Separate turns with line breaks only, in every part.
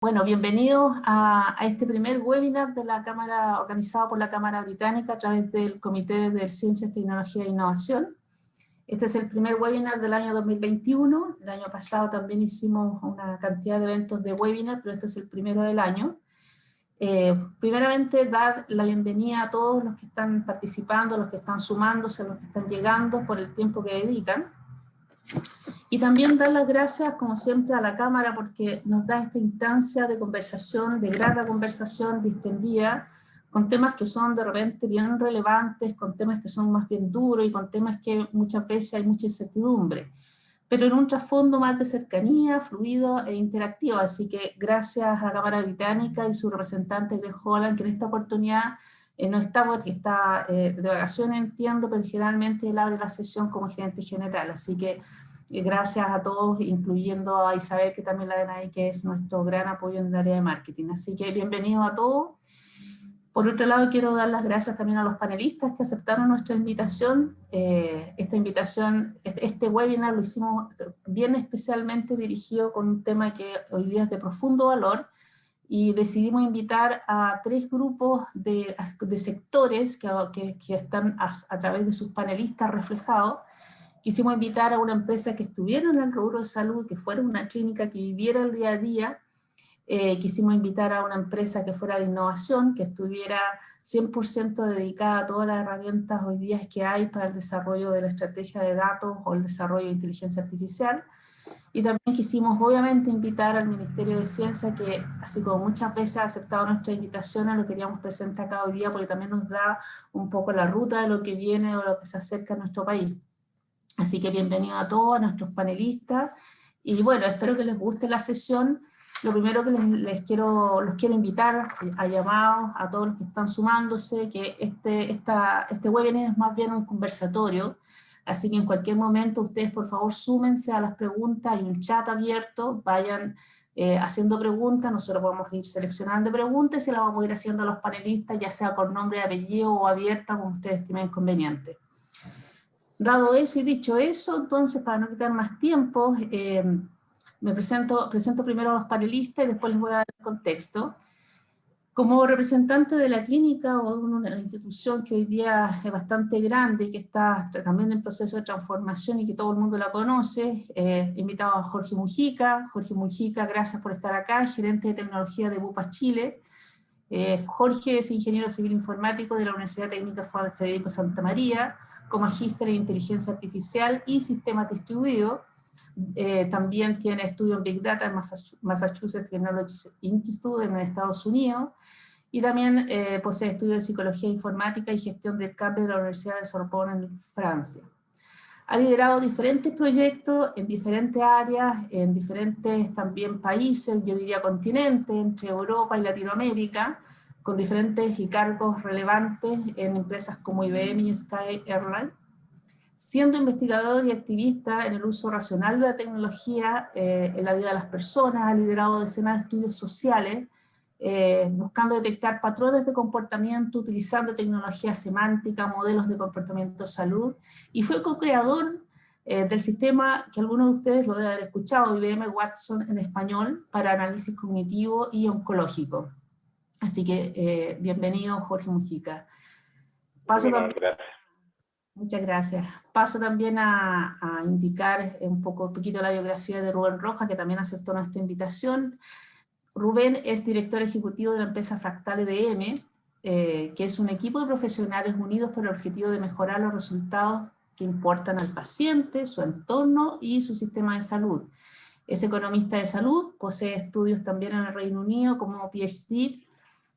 Bueno, bienvenidos a este primer webinar de la Cámara, organizado por la Cámara Británica a través del Comité de Ciencias, Tecnología e Innovación. Este es el primer webinar del año 2021. El año pasado también hicimos una cantidad de eventos de webinar, pero este es el primero del año. Primeramente, dar la bienvenida a todos los que están participando, los que están sumándose, los que están llegando por el tiempo que dedican. Y también dar las gracias, como siempre, a la Cámara porque nos da esta instancia de conversación, de grata conversación distendida, con temas que son de repente bien relevantes, con temas que son más bien duros y con temas que muchas veces hay mucha incertidumbre, pero en un trasfondo más de cercanía, fluido e interactivo. Así que gracias a la Cámara Británica y su representante Greg Holland, que en esta oportunidad no está porque está de vacaciones, entiendo, pero generalmente él abre la sesión como gerente general. Así que gracias a todos, incluyendo a Isabel, que también la ven ahí, que es nuestro gran apoyo en el área de marketing. Así que bienvenidos a todos. Por otro lado, quiero dar las gracias también a los panelistas que aceptaron nuestra invitación. Este webinar lo hicimos bien especialmente dirigido con un tema que hoy día es de profundo valor, y decidimos invitar a 3 grupos de sectores que están a través de sus panelistas reflejados. Quisimos invitar a una empresa que estuviera en el rubro de salud, que fuera una clínica que viviera el día a día. Quisimos invitar a una empresa que fuera de innovación, que estuviera 100% dedicada a todas las herramientas hoy día que hay para el desarrollo de la estrategia de datos o el desarrollo de inteligencia artificial. Y también quisimos obviamente invitar al Ministerio de Ciencia, que así como muchas veces ha aceptado nuestra invitación, lo queríamos presentar acá hoy día porque también nos da un poco la ruta de lo que viene o lo que se acerca a nuestro país. Así que bienvenido a todos, a nuestros panelistas, y bueno, espero que les guste la sesión. Lo primero que los quiero invitar a llamados a todos los que están sumándose, que este webinar es más bien un conversatorio, así que en cualquier momento ustedes por favor súmense a las preguntas, hay un chat abierto, vayan haciendo preguntas, nosotros vamos a ir seleccionando preguntas y se las vamos a ir haciendo a los panelistas, ya sea por nombre y apellido o abierta, como ustedes estimen conveniente. Dado eso y dicho eso, entonces, para no quitar más tiempo, me presento primero a los panelistas y después les voy a dar el contexto. Como representante de la clínica o de una institución que hoy día es bastante grande y que está también en proceso de transformación y que todo el mundo la conoce, he invitado a Jorge Mujica. Jorge Mujica, gracias por estar acá, gerente de tecnología de Bupa Chile. Jorge es ingeniero civil informático de la Universidad Técnica Federico Santa María, con magíster en inteligencia artificial y sistemas distribuidos. También tiene estudio en Big Data en Massachusetts Technology Institute en Estados Unidos, y también posee estudios de psicología informática y gestión del cambio de la Universidad de Sorbonne en Francia. Ha liderado diferentes proyectos en diferentes áreas, en diferentes también países, yo diría continentes, entre Europa y Latinoamérica, con diferentes cargos relevantes en empresas como IBM y Sky Airline. Siendo investigador y activista en el uso racional de la tecnología en la vida de las personas, ha liderado decenas de estudios sociales, buscando detectar patrones de comportamiento utilizando tecnología semántica, modelos de comportamiento de salud, y fue co-creador del sistema que algunos de ustedes lo deben haber escuchado, IBM Watson en español, para análisis cognitivo y oncológico. Así que bienvenido, Jorge Mujica.
Gracias.
Muchas gracias. Paso también a indicar un poquito la biografía de Rubén Rojas, que también aceptó nuestra invitación. Rubén es director ejecutivo de la empresa Fractal EDM, que es un equipo de profesionales unidos por el objetivo de mejorar los resultados que importan al paciente, su entorno y su sistema de salud. Es economista de salud, posee estudios también en el Reino Unido como PhD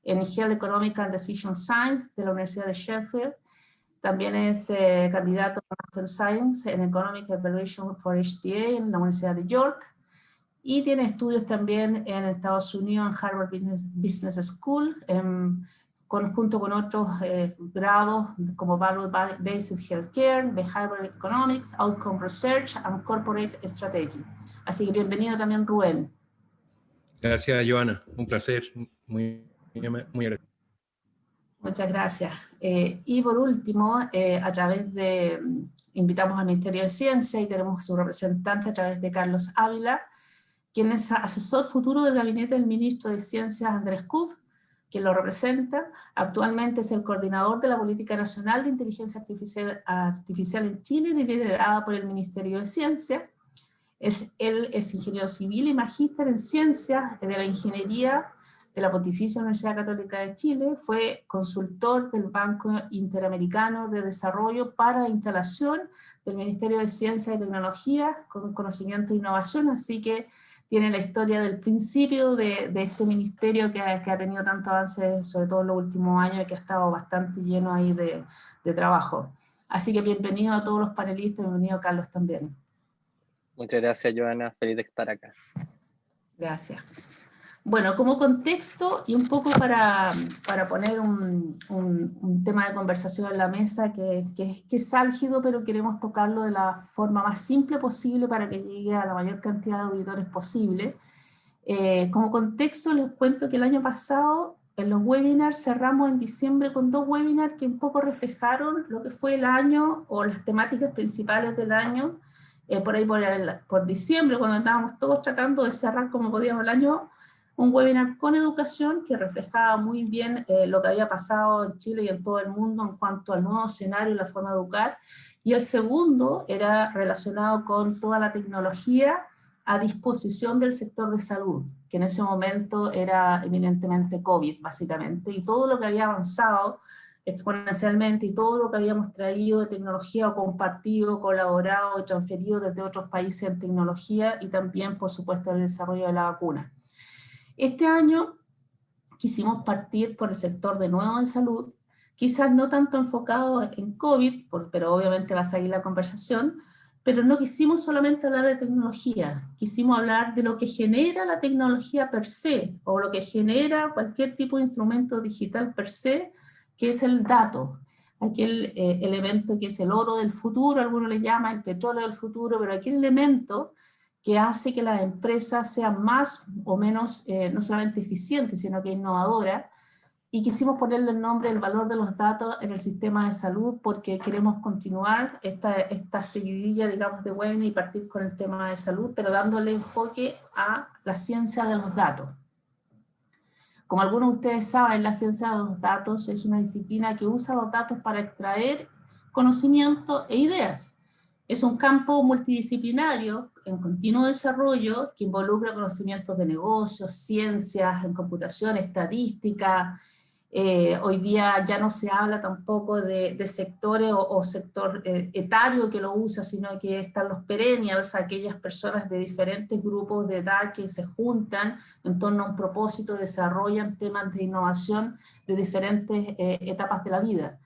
en Health Economic and Decision Science de la Universidad de Sheffield. También es candidato a Master Science en Economic Evaluation for HTA en la Universidad de York, y tiene estudios también en Estados Unidos en Harvard Business School, junto con otros grados como Value-Based Healthcare, Behavioral Economics, Outcome Research and Corporate Strategy. Así que bienvenido también, Rubén.
Gracias, Joana. Un placer. Muy agradecido.
Muchas gracias. Y por último, invitamos al Ministerio de Ciencia y tenemos su representante a través de Carlos Ávila, quien es asesor futuro del gabinete del ministro de Ciencias Andrés Kub, quien lo representa. Actualmente es el coordinador de la Política Nacional de Inteligencia Artificial en Chile, liderada por el Ministerio de Ciencia. Él es ingeniero civil y magíster en Ciencias de la Ingeniería de la Pontificia Universidad Católica de Chile. Fue consultor del Banco Interamericano de Desarrollo para la instalación del Ministerio de Ciencia y Tecnología con conocimiento e innovación, así que tiene la historia del principio de este ministerio que ha tenido tanto avance, sobre todo en los últimos años, y que ha estado bastante lleno ahí de trabajo. Así que bienvenido a todos los panelistas, bienvenido Carlos también.
Muchas gracias, Joana, feliz de estar acá. Gracias.
Bueno, como contexto y un poco para poner un tema de conversación en la mesa que es álgido, pero queremos tocarlo de la forma más simple posible para que llegue a la mayor cantidad de auditores posible. Como contexto les cuento que el año pasado en los webinars cerramos en diciembre con 2 webinars que un poco reflejaron lo que fue el año o las temáticas principales del año. Por ahí por diciembre, cuando estábamos todos tratando de cerrar como podíamos el año, un webinar con educación que reflejaba muy bien lo que había pasado en Chile y en todo el mundo en cuanto al nuevo escenario y la forma de educar. Y el segundo era relacionado con toda la tecnología a disposición del sector de salud, que en ese momento era eminentemente COVID, básicamente, y todo lo que había avanzado exponencialmente y todo lo que habíamos traído de tecnología o compartido, colaborado y transferido desde otros países en tecnología y también, por supuesto, el desarrollo de la vacuna. Este año quisimos partir por el sector de nuevo en salud, quizás no tanto enfocado en COVID, pero obviamente va a seguir la conversación, pero no quisimos solamente hablar de tecnología, quisimos hablar de lo que genera la tecnología per se, o lo que genera cualquier tipo de instrumento digital per se, que es el dato, aquel elemento que es el oro del futuro, algunos le llaman el petróleo del futuro, pero aquel elemento que hace que las empresas sean más o menos, no solamente eficientes, sino que innovadoras, y quisimos ponerle el nombre El valor de los datos en el sistema de salud, porque queremos continuar esta seguidilla, digamos, de webinar y partir con el tema de salud, pero dándole enfoque a la ciencia de los datos. Como algunos de ustedes saben, la ciencia de los datos es una disciplina que usa los datos para extraer conocimiento e ideas. Es un campo multidisciplinario en continuo desarrollo que involucra conocimientos de negocios, ciencias, en computación, estadística. Hoy día ya no se habla tampoco de sectores o sector etario que lo usa, sino que están los perennials, aquellas personas de diferentes grupos de edad que se juntan en torno a un propósito, desarrollan temas de innovación de diferentes etapas de la vida.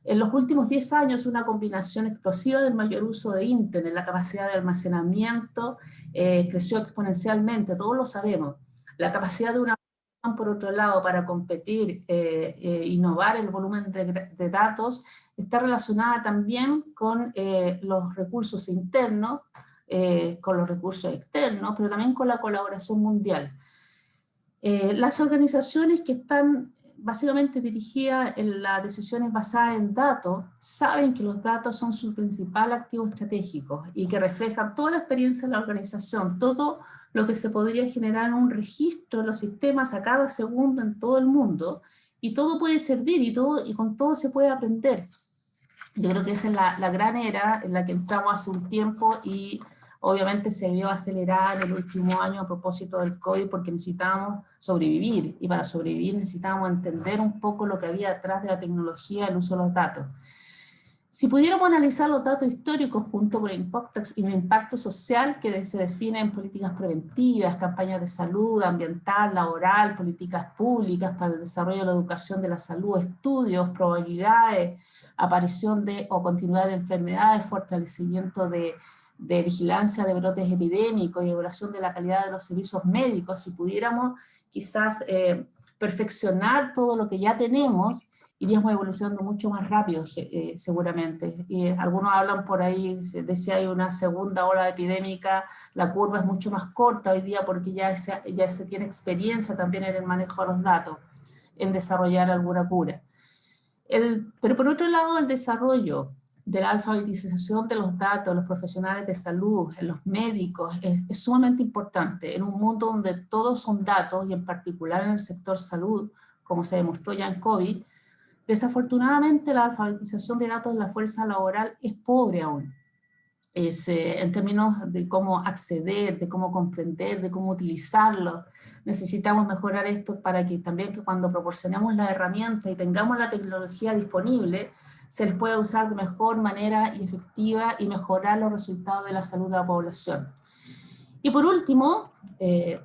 En los últimos 10 años, una combinación explosiva del mayor uso de Internet, la capacidad de almacenamiento creció exponencialmente, todos lo sabemos. La capacidad de una por otro lado, para competir, innovar el volumen de datos, está relacionada también con los recursos internos, con los recursos externos, pero también con la colaboración mundial. Las organizaciones que están básicamente dirigidas en las decisiones basadas en datos, saben que los datos son su principal activo estratégico y que reflejan toda la experiencia de la organización, todo lo que se podría generar un registro en los sistemas a cada segundo en todo el mundo, y todo puede servir y con todo se puede aprender. Yo creo que esa es la gran era en la que entramos hace un tiempo y obviamente se vio acelerada en el último año a propósito del COVID porque necesitábamos sobrevivir, y para sobrevivir necesitábamos entender un poco lo que había detrás de la tecnología, el uso de los datos. Si pudiéramos analizar los datos históricos junto con el impacto social que se define en políticas preventivas, campañas de salud, ambiental, laboral, políticas públicas para el desarrollo de la educación de la salud, estudios, probabilidades, aparición o continuidad de enfermedades, fortalecimiento de vigilancia de brotes epidémicos y evaluación de la calidad de los servicios médicos, si pudiéramos quizás perfeccionar todo lo que ya tenemos, iríamos evolucionando mucho más rápido, seguramente. Y algunos hablan por ahí de si hay una segunda ola epidémica, la curva es mucho más corta hoy día porque ya se tiene experiencia también en el manejo de los datos, en desarrollar alguna cura. Pero por otro lado, el desarrollo de la alfabetización de los datos, los profesionales de salud, los médicos, es sumamente importante. En un mundo donde todos son datos, y en particular en el sector salud, como se demostró ya en COVID, desafortunadamente la alfabetización de datos de la fuerza laboral es pobre aún. En términos de cómo acceder, de cómo comprender, de cómo utilizarlo. Necesitamos mejorar esto para que también que cuando proporcionemos las herramientas y tengamos la tecnología disponible, se les pueda usar de mejor manera y efectiva y mejorar los resultados de la salud de la población. Y por último,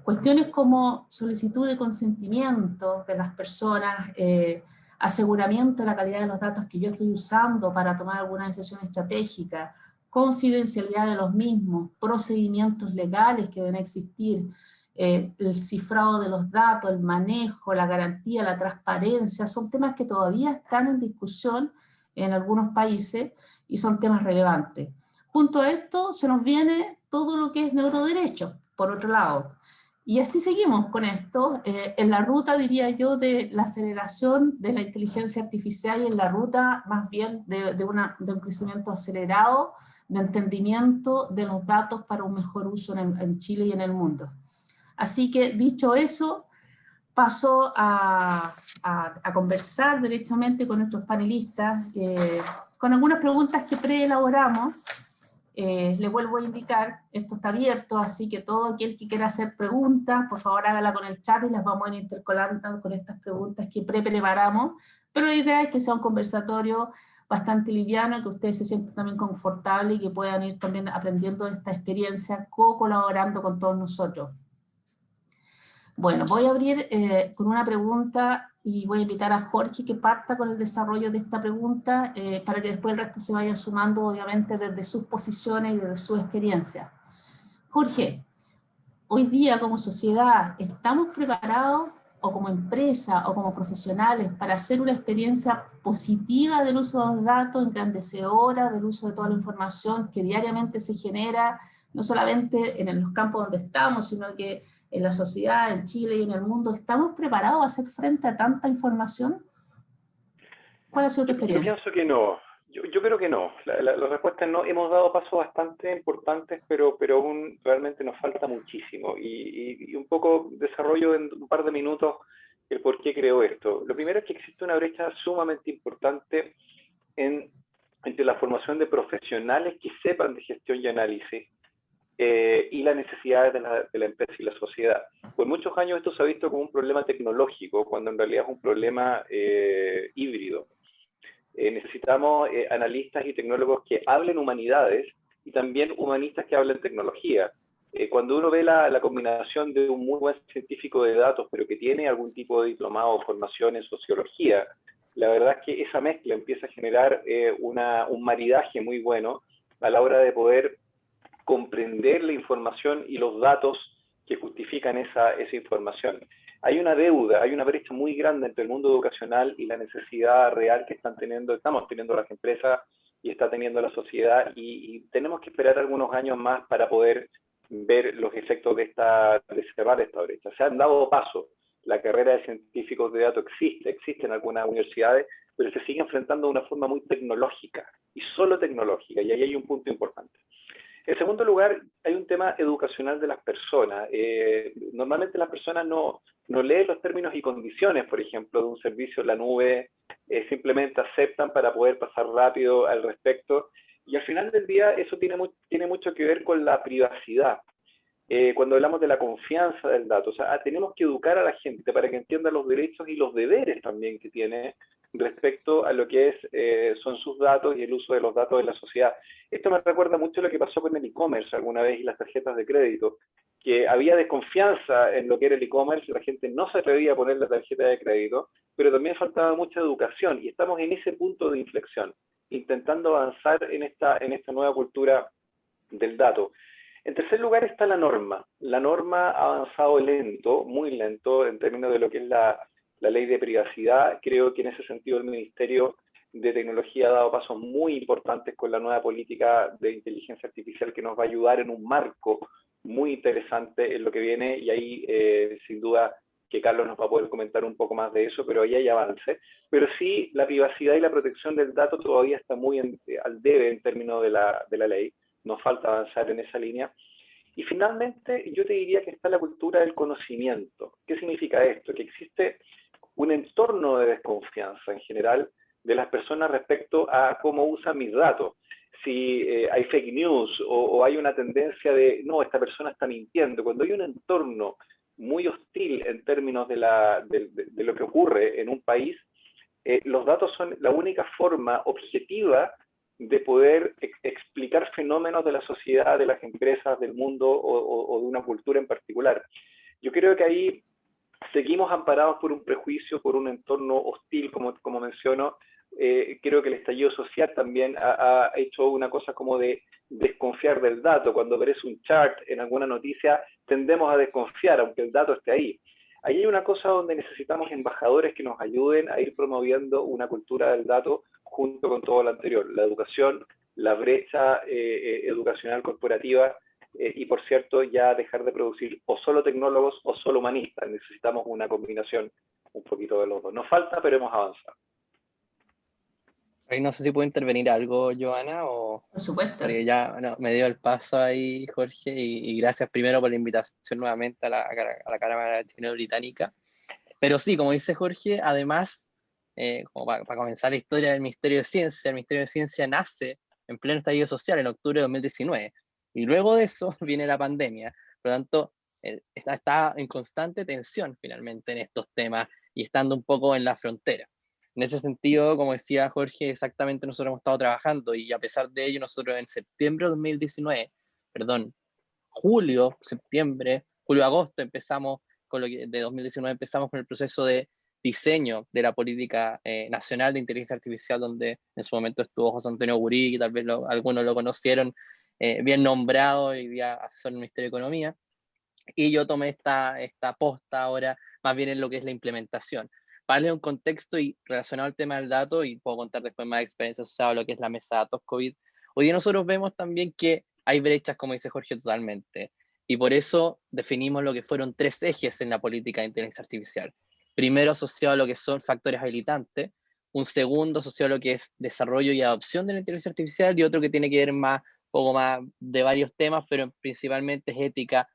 cuestiones como solicitud de consentimiento de las personas, aseguramiento de la calidad de los datos que yo estoy usando para tomar alguna decisión estratégica, confidencialidad de los mismos, procedimientos legales que deben existir, el cifrado de los datos, el manejo, la garantía, la transparencia, son temas que todavía están en discusión en algunos países y son temas relevantes. Junto a esto se nos viene todo lo que es neuroderecho, por otro lado. Y así seguimos con esto, en la ruta, diría yo, de la aceleración de la inteligencia artificial y en la ruta más bien de un crecimiento acelerado, de entendimiento de los datos para un mejor uso en Chile y en el mundo. Así que, dicho eso, paso a conversar directamente con nuestros panelistas, con algunas preguntas que preelaboramos. Le vuelvo a indicar, esto está abierto, así que todo aquel que quiera hacer preguntas, por favor hágala con el chat y las vamos a ir intercalando con estas preguntas que preparamos, pero la idea es que sea un conversatorio bastante liviano, que ustedes se sientan también confortables y que puedan ir también aprendiendo de esta experiencia, colaborando con todos nosotros. Bueno, voy a abrir con una pregunta y voy a invitar a Jorge que parta con el desarrollo de esta pregunta para que después el resto se vaya sumando, obviamente, desde sus posiciones y desde su experiencia. Jorge, hoy día como sociedad, ¿estamos preparados, o como empresa, o como profesionales, para hacer una experiencia positiva del uso de los datos, engrandecedora del uso de toda la información que diariamente se genera, no solamente en los campos donde estamos, sino que en la sociedad, en Chile y en el mundo? ¿Estamos preparados a hacer frente a tanta información? ¿Cuál ha sido tu experiencia?
Yo pienso que no. Yo creo que no. La respuesta es no. Hemos dado pasos bastante importantes, pero aún realmente nos falta muchísimo. Y un poco desarrollo en un par de minutos el por qué creo esto. Lo primero es que existe una brecha sumamente importante entre la formación de profesionales que sepan de gestión y análisis y las necesidades de la empresa y la sociedad. Por muchos años esto se ha visto como un problema tecnológico, cuando en realidad es un problema híbrido. Necesitamos analistas y tecnólogos que hablen humanidades y también humanistas que hablen tecnología. Cuando uno ve la combinación de un muy buen científico de datos, pero que tiene algún tipo de diplomado o formación en sociología, la verdad es que esa mezcla empieza a generar un maridaje muy bueno a la hora de poder comprender la información y los datos que justifican esa información. Hay una deuda, hay una brecha muy grande entre el mundo educacional y la necesidad real que estamos teniendo las empresas y está teniendo la sociedad, y tenemos que esperar algunos años más para poder ver los efectos de cerrar esta brecha. Se han dado pasos, la carrera de científicos de datos existe en algunas universidades, pero se sigue enfrentando de una forma muy tecnológica, y solo tecnológica, y ahí hay un punto importante. En segundo lugar, hay un tema educacional de las personas. Normalmente las personas no leen los términos y condiciones, por ejemplo, de un servicio en la nube, simplemente aceptan para poder pasar rápido al respecto, y al final del día eso tiene mucho que ver con la privacidad. Cuando hablamos de la confianza del dato, o sea, tenemos que educar a la gente para que entienda los derechos y los deberes también que tiene respecto a lo que son sus datos y el uso de los datos de la sociedad. Esto me recuerda mucho lo que pasó con el e-commerce alguna vez y las tarjetas de crédito, que había desconfianza en lo que era el e-commerce, la gente no se atrevía a poner la tarjeta de crédito, pero también faltaba mucha educación, y estamos en ese punto de inflexión, intentando avanzar en esta nueva cultura del dato. En tercer lugar está la norma. La norma ha avanzado lento, muy lento, en términos de lo que es la ley de privacidad. Creo que en ese sentido el Ministerio de Tecnología ha dado pasos muy importantes con la nueva política de inteligencia artificial que nos va a ayudar en un marco muy interesante en lo que viene, y ahí sin duda que Carlos nos va a poder comentar un poco más de eso, pero ahí hay avance. Pero sí, la privacidad y la protección del dato todavía está muy al debe en términos de la ley. Nos falta avanzar en esa línea. Y finalmente, yo te diría que está la cultura del conocimiento. ¿Qué significa esto? Que existe un entorno de desconfianza en general de las personas respecto a cómo usan mis datos. Si hay fake news o hay una tendencia de, no, esta persona está mintiendo. Cuando hay un entorno muy hostil en términos de lo que ocurre en un país, los datos son la única forma objetiva de poder explicar fenómenos de la sociedad, de las empresas, del mundo o de una cultura en particular. Yo creo que ahí seguimos amparados por un prejuicio, por un entorno hostil, como menciono. Creo que el estallido social también ha hecho una cosa como de desconfiar del dato. Cuando aparece un chart en alguna noticia, tendemos a desconfiar, aunque el dato esté ahí. Ahí hay una cosa donde necesitamos embajadores que nos ayuden a ir promoviendo una cultura del dato junto con todo lo anterior, la educación, la brecha educacional corporativa, y por cierto, ya dejar de producir o solo tecnólogos o solo humanistas. Necesitamos una combinación un poquito de los dos. Nos falta, pero hemos avanzado.
Ahí no sé si puedo intervenir algo, Joana, o...
Por supuesto.
Porque ya me dio el paso ahí, Jorge, y gracias primero por la invitación nuevamente a la Cámara Chileno-Británica. Pero sí, como dice Jorge, además, como para comenzar la historia del Ministerio de Ciencia, el Ministerio de Ciencia nace en pleno estallido social en octubre de 2019, y luego de eso viene la pandemia. Por lo tanto, está en constante tensión finalmente en estos temas y estando un poco en la frontera. En ese sentido, como decía Jorge, exactamente nosotros hemos estado trabajando y a pesar de ello, nosotros en septiembre de 2019, perdón, julio-agosto empezamos de 2019 empezamos con el proceso de diseño de la política nacional de inteligencia artificial, donde en su momento estuvo José Antonio Gurí, que tal vez algunos lo conocieron, bien nombrado y día asesor del Ministerio de Economía, y yo tomé esta posta ahora más bien en lo que es la implementación. Para darle un contexto y relacionado al tema del dato, y puedo contar después más experiencias asociadas a lo que es la mesa de datos COVID, hoy día nosotros vemos también que hay brechas, como dice Jorge, totalmente. Y por eso definimos lo que fueron 3 ejes en la política de inteligencia artificial. Primero, asociado a lo que son factores habilitantes. Un segundo, asociado a lo que es desarrollo y adopción de la inteligencia artificial. Y otro que tiene que ver poco más de varios temas, pero principalmente es ética,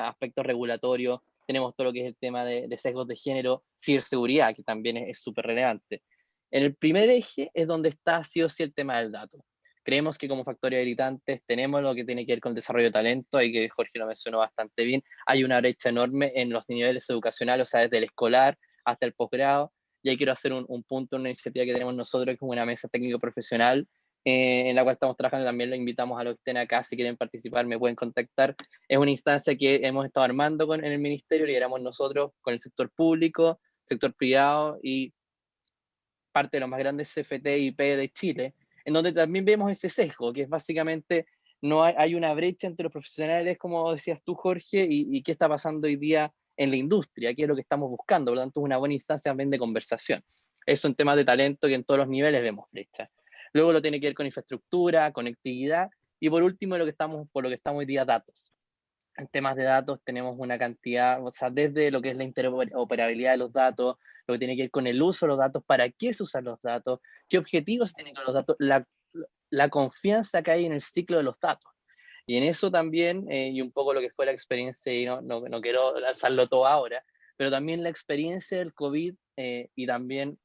aspectos regulatorios. Tenemos todo lo que es el tema de sesgos de género, ciberseguridad, que también es súper relevante. En el primer eje es donde está sí o sí el tema del dato. Creemos que como factores habilitantes tenemos lo que tiene que ver con el desarrollo de talento, y que Jorge lo mencionó bastante bien. Hay una brecha enorme en los niveles educacionales, o sea, desde el escolar hasta el posgrado. Y ahí quiero hacer un punto, una iniciativa que tenemos nosotros, que es una mesa técnico-profesional, en la cual estamos trabajando. También lo invitamos a los que estén acá, si quieren participar me pueden contactar. Es una instancia que hemos estado armando en el ministerio, lideramos nosotros con el sector público, sector privado y parte de los más grandes CFT y IP de Chile, en donde también vemos ese sesgo, que es básicamente no hay una brecha entre los profesionales, como decías tú, Jorge, y qué está pasando hoy día en la industria, qué es lo que estamos buscando. Por lo tanto, es una buena instancia también de conversación. Eso en temas de talento, que en todos los niveles vemos brechas. Luego lo tiene que ver con infraestructura, conectividad, y por último, por lo que estamos hoy día, datos. En temas de datos tenemos una cantidad, o sea, desde lo que es la interoperabilidad de los datos, lo que tiene que ver con el uso de los datos, para qué se usan los datos, qué objetivos tienen con los datos, la confianza que hay en el ciclo de los datos. Y en eso también, y un poco lo que fue la experiencia, y no quiero lanzarlo todo ahora, pero también la experiencia del COVID, y también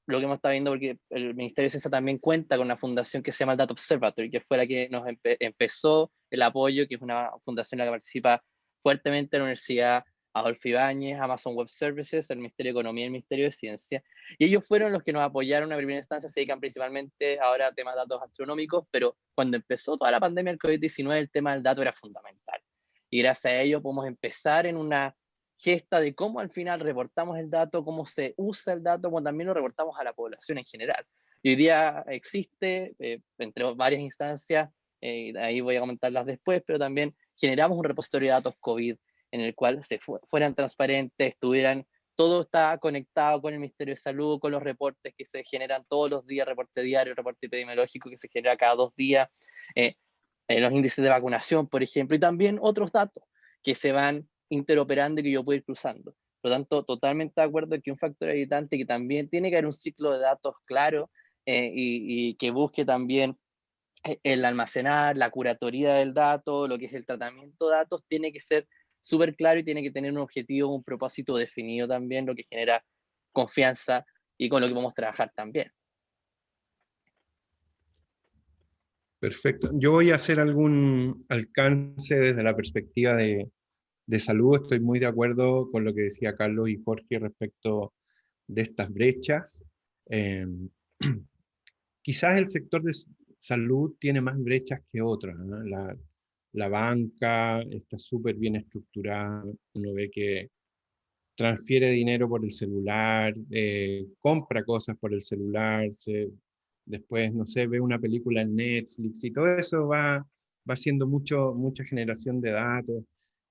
lo que hemos estado viendo, porque el Ministerio de Ciencia también cuenta con una fundación que se llama el Data Observatory, que fue la que nos empezó el apoyo, que es una fundación en la que participa fuertemente la Universidad Adolfo Ibáñez, Amazon Web Services, el Ministerio de Economía y el Ministerio de Ciencia, y ellos fueron los que nos apoyaron a primera instancia. Se dedican principalmente ahora a temas de datos astronómicos, pero cuando empezó toda la pandemia del COVID-19, el tema del dato era fundamental, y gracias a ello podemos empezar en una gesta de cómo al final reportamos el dato, cómo se usa el dato, como también lo reportamos a la población en general. Y hoy día existe, entre varias instancias, ahí voy a comentarlas después, pero también generamos un repositorio de datos COVID en el cual fueran transparentes, todo está conectado con el Ministerio de Salud, con los reportes que se generan todos los días, reporte diario, reporte epidemiológico que se genera cada 2 días, los índices de vacunación, por ejemplo, y también otros datos que se van interoperando y que yo puedo ir cruzando. Por lo tanto, totalmente de acuerdo que un factor habilitante que también tiene que haber un ciclo de datos claro y que busque también el almacenar, la curatoría del dato, lo que es el tratamiento de datos, tiene que ser súper claro y tiene que tener un objetivo, un propósito definido también, lo que genera confianza y con lo que podemos trabajar también.
Perfecto. Yo voy a hacer algún alcance desde la perspectiva de salud. Estoy muy de acuerdo con lo que decía Carlos y Jorge respecto de estas brechas. Quizás el sector de salud tiene más brechas que otras, ¿no? La banca está súper bien estructurada, uno ve que transfiere dinero por el celular, compra cosas por el celular, después, no sé, ve una película en Netflix y todo eso va haciendo mucha generación de datos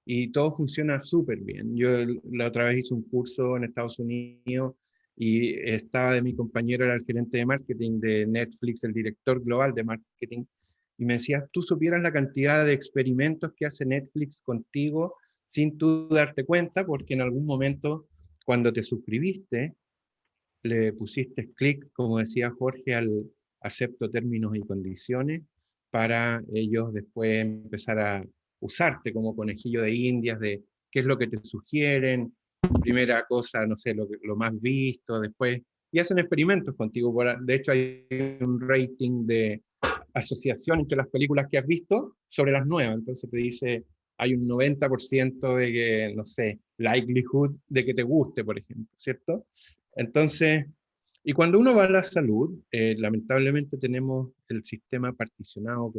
y todo funciona súper bien. Yo la otra vez hice un curso en Estados Unidos y estaba de mi compañero, era el gerente de marketing de Netflix, el director global de marketing, y me decía, tú supieras la cantidad de experimentos que hace Netflix contigo sin tú darte cuenta, porque en algún momento, cuando te suscribiste, le pusiste clic, como decía Jorge, al acepto términos y condiciones, para ellos después empezar a usarte como conejillo de indias, de qué es lo que te sugieren, primera cosa, no sé, lo más visto, después, y hacen experimentos contigo. De hecho, hay un rating de asociación entre las películas que has visto sobre las nuevas, entonces te dice, hay un 90% de que, no sé, likelihood de que te guste, por ejemplo, ¿cierto? Entonces, y cuando uno va a la salud, lamentablemente tenemos el sistema particionado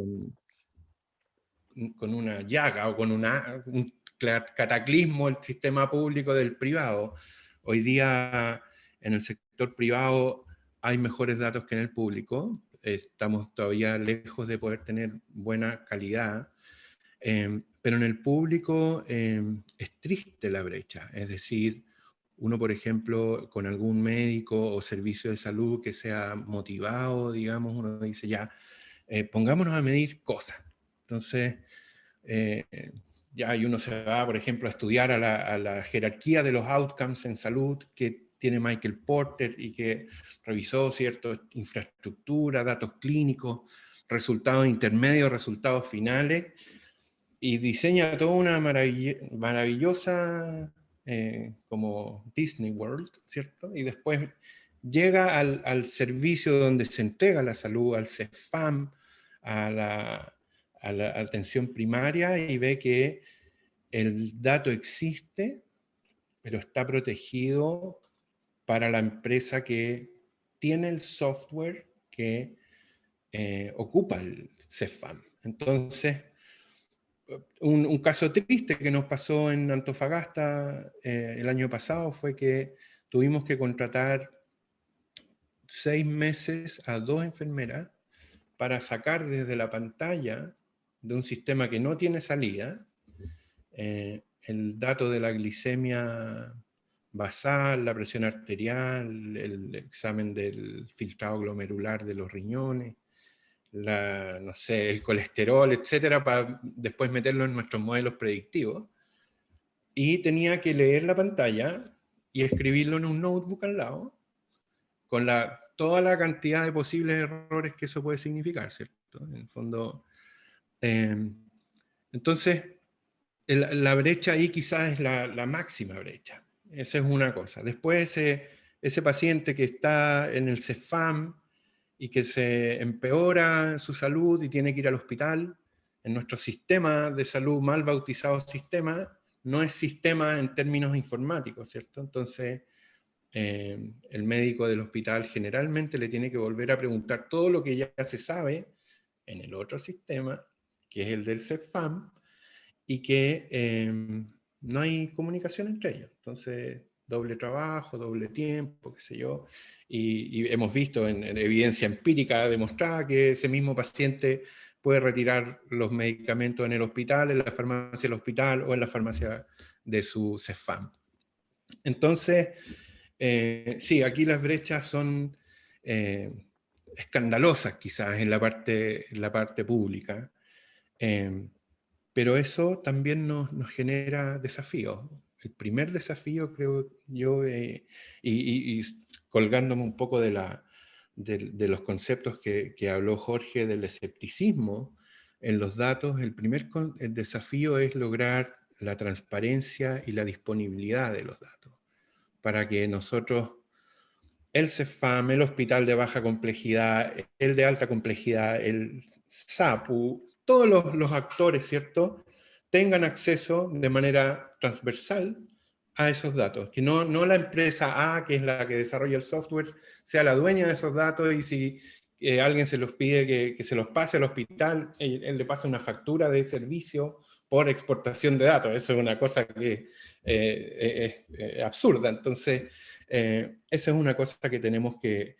con una llaga o con un cataclismo, el sistema público del privado. Hoy día en el sector privado hay mejores datos que en el público, estamos todavía lejos de poder tener buena calidad, pero en el público es triste la brecha, es decir, uno, por ejemplo, con algún médico o servicio de salud que sea motivado, digamos, uno dice ya, pongámonos a medir cosas. Entonces, ya y uno se va, por ejemplo, a estudiar a la jerarquía de los outcomes en salud que tiene Michael Porter y que revisó, ¿cierto?, infraestructura, datos clínicos, resultados intermedios, resultados finales, y diseña toda una maravillosa como Disney World, ¿cierto? Y después llega al servicio donde se entrega la salud, al CEFAM, a la atención primaria, y ve que el dato existe, pero está protegido para la empresa que tiene el software que ocupa el CEFAM. Entonces, un caso triste que nos pasó en Antofagasta el año pasado fue que tuvimos que contratar 6 meses a 2 enfermeras para sacar desde la pantalla de un sistema que no tiene salida el dato de la glicemia basal, la presión arterial, el examen del filtrado glomerular de los riñones, no sé, el colesterol, etcétera, para después meterlo en nuestros modelos predictivos. Y tenía que leer la pantalla y escribirlo en un notebook al lado, con toda la cantidad de posibles errores que eso puede significar, ¿cierto? En el fondo, entonces, la brecha ahí quizás es la máxima brecha. Esa es una cosa. Después, ese paciente que está en el CEFAM, y que se empeora su salud y tiene que ir al hospital, en nuestro sistema de salud, mal bautizado sistema, no es sistema en términos informáticos, ¿cierto? Entonces, el médico del hospital generalmente le tiene que volver a preguntar todo lo que ya se sabe en el otro sistema, que es el del CEFAM, y que no hay comunicación entre ellos. Entonces, doble trabajo, doble tiempo, qué sé yo, y hemos visto en evidencia empírica demostrada que ese mismo paciente puede retirar los medicamentos en el hospital, en la farmacia del hospital o en la farmacia de su CEFAM. Entonces, sí, aquí las brechas son escandalosas quizás en la parte pública. pero eso también nos genera desafíos. El primer desafío, creo yo, y colgándome un poco de los conceptos que habló Jorge del escepticismo en los datos, el desafío es lograr la transparencia y la disponibilidad de los datos, para que nosotros, el CEFAM, el hospital de baja complejidad, el de alta complejidad, el SAPU, todos los actores, ¿cierto?, tengan acceso de manera transversal a esos datos. Que no la empresa A, que es la que desarrolla el software, sea la dueña de esos datos, y si alguien se los pide que se los pase al hospital, él le pasa una factura de servicio por exportación de datos. Eso es una cosa que es absurda. Entonces, esa es una cosa que tenemos que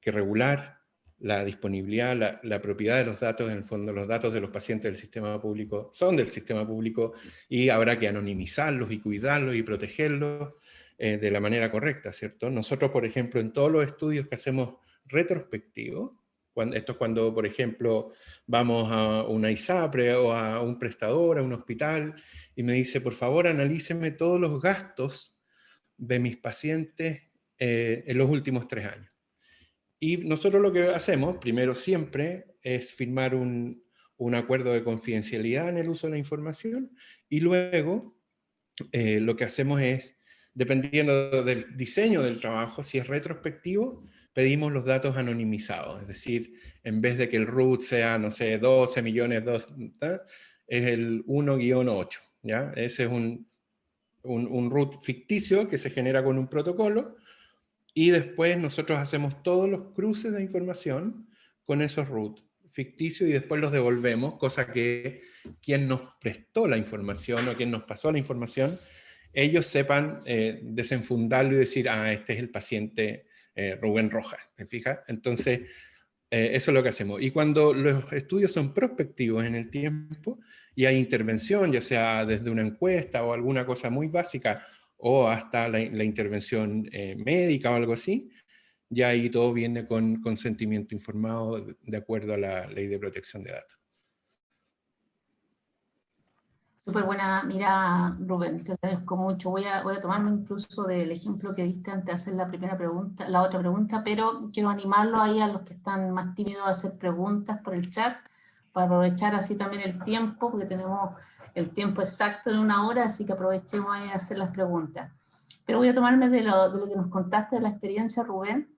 regular, la disponibilidad, la propiedad de los datos. En el fondo, los datos de los pacientes del sistema público son del sistema público, y habrá que anonimizarlos y cuidarlos y protegerlos de la manera correcta, ¿cierto? Nosotros, por ejemplo, en todos los estudios que hacemos retrospectivos, esto es cuando, por ejemplo, vamos a una ISAPRE o a un prestador, a un hospital, y me dice, por favor, analíceme todos los gastos de mis pacientes en los últimos 3 años. Y nosotros lo que hacemos, primero siempre, es firmar un acuerdo de confidencialidad en el uso de la información, y luego lo que hacemos es, dependiendo del diseño del trabajo, si es retrospectivo, pedimos los datos anonimizados, es decir, en vez de que el root sea, no sé, 12 millones, es el 1-8, ¿ya? Ese es un root ficticio que se genera con un protocolo, y después nosotros hacemos todos los cruces de información con esos root ficticios, y después los devolvemos, cosa que quien nos prestó la información o quien nos pasó la información, ellos sepan desenfundarlo y decir, este es el paciente Rubén Rojas, ¿te fijas? Entonces, eso es lo que hacemos. Y cuando los estudios son prospectivos en el tiempo y hay intervención, ya sea desde una encuesta o alguna cosa muy básica, o hasta la intervención médica o algo así, ya ahí todo viene con consentimiento informado de acuerdo a la Ley de Protección de Datos.
Súper buena, mira, Rubén, te agradezco mucho. Voy a tomarme incluso del ejemplo que diste antes de hacer la otra pregunta, pero quiero animarlo ahí a los que están más tímidos a hacer preguntas por el chat, para aprovechar así también el tiempo, porque tenemos el tiempo exacto en 1 hora, así que aprovechemos ahí a hacer las preguntas. Pero voy a tomarme de lo que nos contaste de la experiencia, Rubén.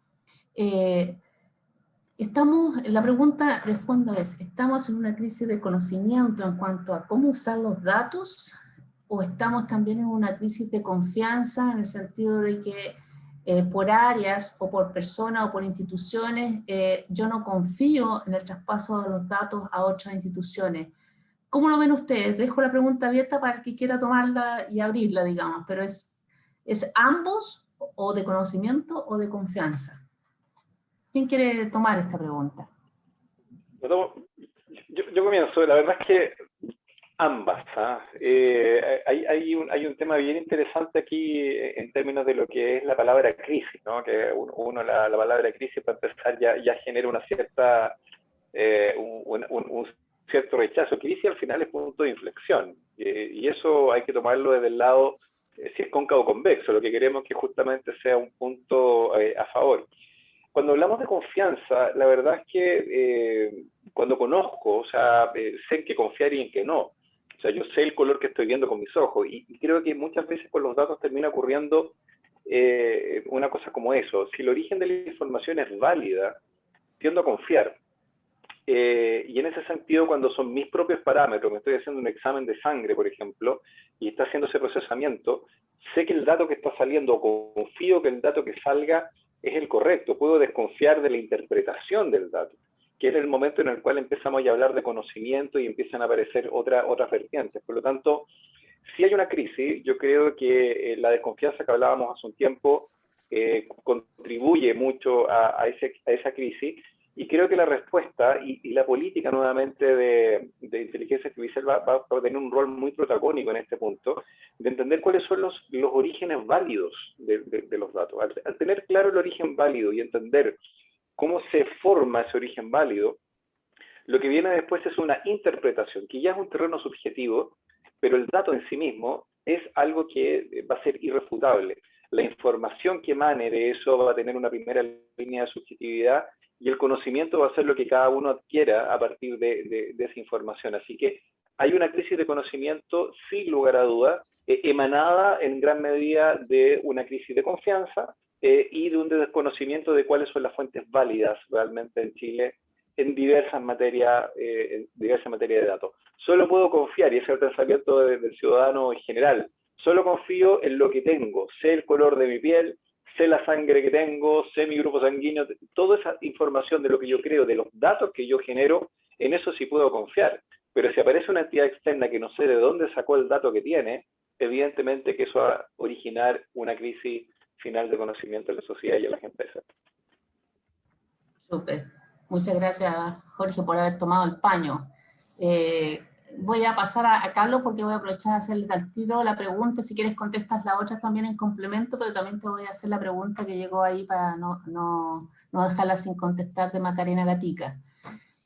La pregunta de fondo es, ¿estamos en una crisis de conocimiento en cuanto a cómo usar los datos, o estamos también en una crisis de confianza en el sentido de que por áreas o por personas o por instituciones yo no confío en el traspaso de los datos a otras instituciones? ¿Cómo lo ven ustedes? Dejo la pregunta abierta para el que quiera tomarla y abrirla, digamos, pero ¿es ambos, o de conocimiento o de confianza? ¿Quién quiere tomar esta pregunta?
Yo comienzo. La verdad es que ambas. Hay un tema bien interesante aquí en términos de lo que es la palabra crisis, ¿no? Que la palabra crisis, para empezar, ya genera una cierta, un cierto rechazo. Crisis al final es punto de inflexión, y eso hay que tomarlo desde el lado, si es cóncavo o convexo. Lo que queremos es que justamente sea un punto a favor. Cuando hablamos de confianza, la verdad es que cuando conozco, o sea, sé en qué confiar y en qué no. O sea, yo sé el color que estoy viendo con mis ojos, y creo que muchas veces con los datos termina ocurriendo una cosa como eso. Si el origen de la información es válida, tiendo a confiar. Y en ese sentido, cuando son mis propios parámetros, me estoy haciendo un examen de sangre, por ejemplo, y está haciendo ese procesamiento, sé que el dato que está saliendo, o confío que el dato que salga es el correcto. Puedo desconfiar de la interpretación del dato, que es el momento en el cual empezamos a hablar de conocimiento y empiezan a aparecer otras vertientes. Por lo tanto, si hay una crisis, yo creo que la desconfianza que hablábamos hace un tiempo contribuye mucho a esa crisis, y creo que la respuesta y la política nuevamente de inteligencia artificial va a tener un rol muy protagónico en este punto, de entender cuáles son los orígenes válidos de los datos. Al tener claro el origen válido y entender cómo se forma ese origen válido, Lo que viene después es una interpretación, que ya es un terreno subjetivo, pero el dato en sí mismo es algo que va a ser irrefutable. La información que emane de eso va a tener una primera línea de subjetividad y el conocimiento va a ser lo que cada uno adquiera a partir de esa información. Así que hay una crisis de conocimiento, sin lugar a dudas, emanada en gran medida de una crisis de confianza y de un desconocimiento de cuáles son las fuentes válidas realmente en Chile en diversas materias de datos. Solo puedo confiar, y ese es el pensamiento del ciudadano en general, solo confío en lo que tengo, sé el color de mi piel, sé la sangre que tengo, sé mi grupo sanguíneo, toda esa información de lo que yo creo, de los datos que yo genero, en eso sí puedo confiar. Pero si aparece una entidad externa que no sé de dónde sacó el dato que tiene, evidentemente que eso va a originar una crisis final de conocimiento en la sociedad y en las empresas.
Súper. Muchas gracias, Jorge, por haber tomado el paño. Voy a pasar a Carlos porque voy a aprovechar de hacerle al tiro la pregunta. Si quieres contestas la otra también en complemento, pero también te voy a hacer la pregunta que llegó ahí para no dejarla sin contestar de Macarena Gatica.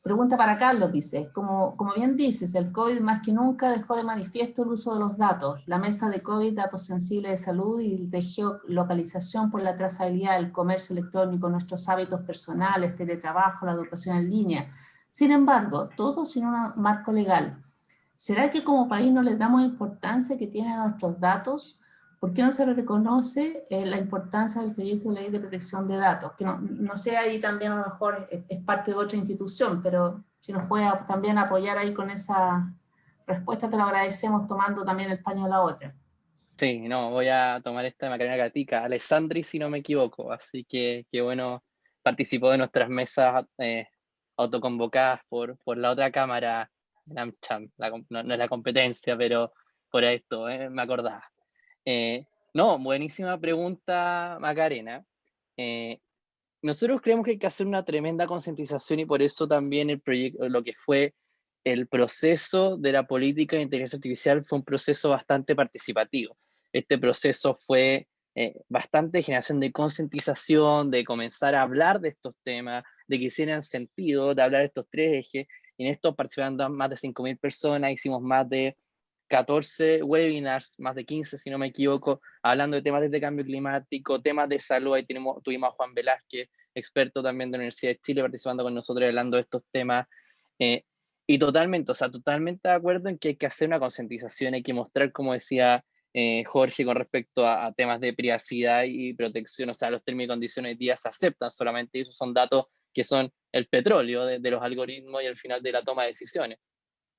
Pregunta para Carlos, dice, como bien dices, el COVID más que nunca dejó de manifiesto el uso de los datos. La mesa de COVID, datos sensibles de salud y de geolocalización por la trazabilidad del comercio electrónico, nuestros hábitos personales, teletrabajo, la educación en línea. Sin embargo, todo sin un marco legal. ¿Será que como país no les damos importancia que tienen nuestros datos? ¿Por qué no se reconoce la importancia del proyecto de ley de protección de datos? Que no sé, ahí también a lo mejor es parte de otra institución, pero si nos puede también apoyar ahí con esa respuesta, te lo agradecemos tomando también el paño de la otra.
Sí, no, voy a tomar esta de Macarena Gatica, Alessandri, si no me equivoco, así que bueno, participó de nuestras mesas autoconvocadas por la otra cámara, el AmCham, no es la competencia, pero por esto, me acordaba. No, buenísima pregunta, Macarena. Nosotros creemos que hay que hacer una tremenda concientización y por eso también el proyecto, lo que fue el proceso de la política de inteligencia artificial fue un proceso bastante participativo. Este proceso fue bastante de generación de concientización, de comenzar a hablar de estos temas, de que hicieran sentido, de hablar de estos tres ejes. Y en esto participaron más de 5.000 personas, hicimos más de 14 webinars, más de 15 si no me equivoco, hablando de temas de cambio climático, temas de salud. Ahí tuvimos a Juan Velázquez, experto también de la Universidad de Chile, participando con nosotros hablando de estos temas. Y totalmente, o sea, totalmente de acuerdo en que hay que hacer una concientización, hay que mostrar, como decía Jorge, con respecto a temas de privacidad y protección, o sea, los términos y condiciones hoy día se aceptan solamente, y esos son datos que son el petróleo de los algoritmos y al final de la toma de decisiones.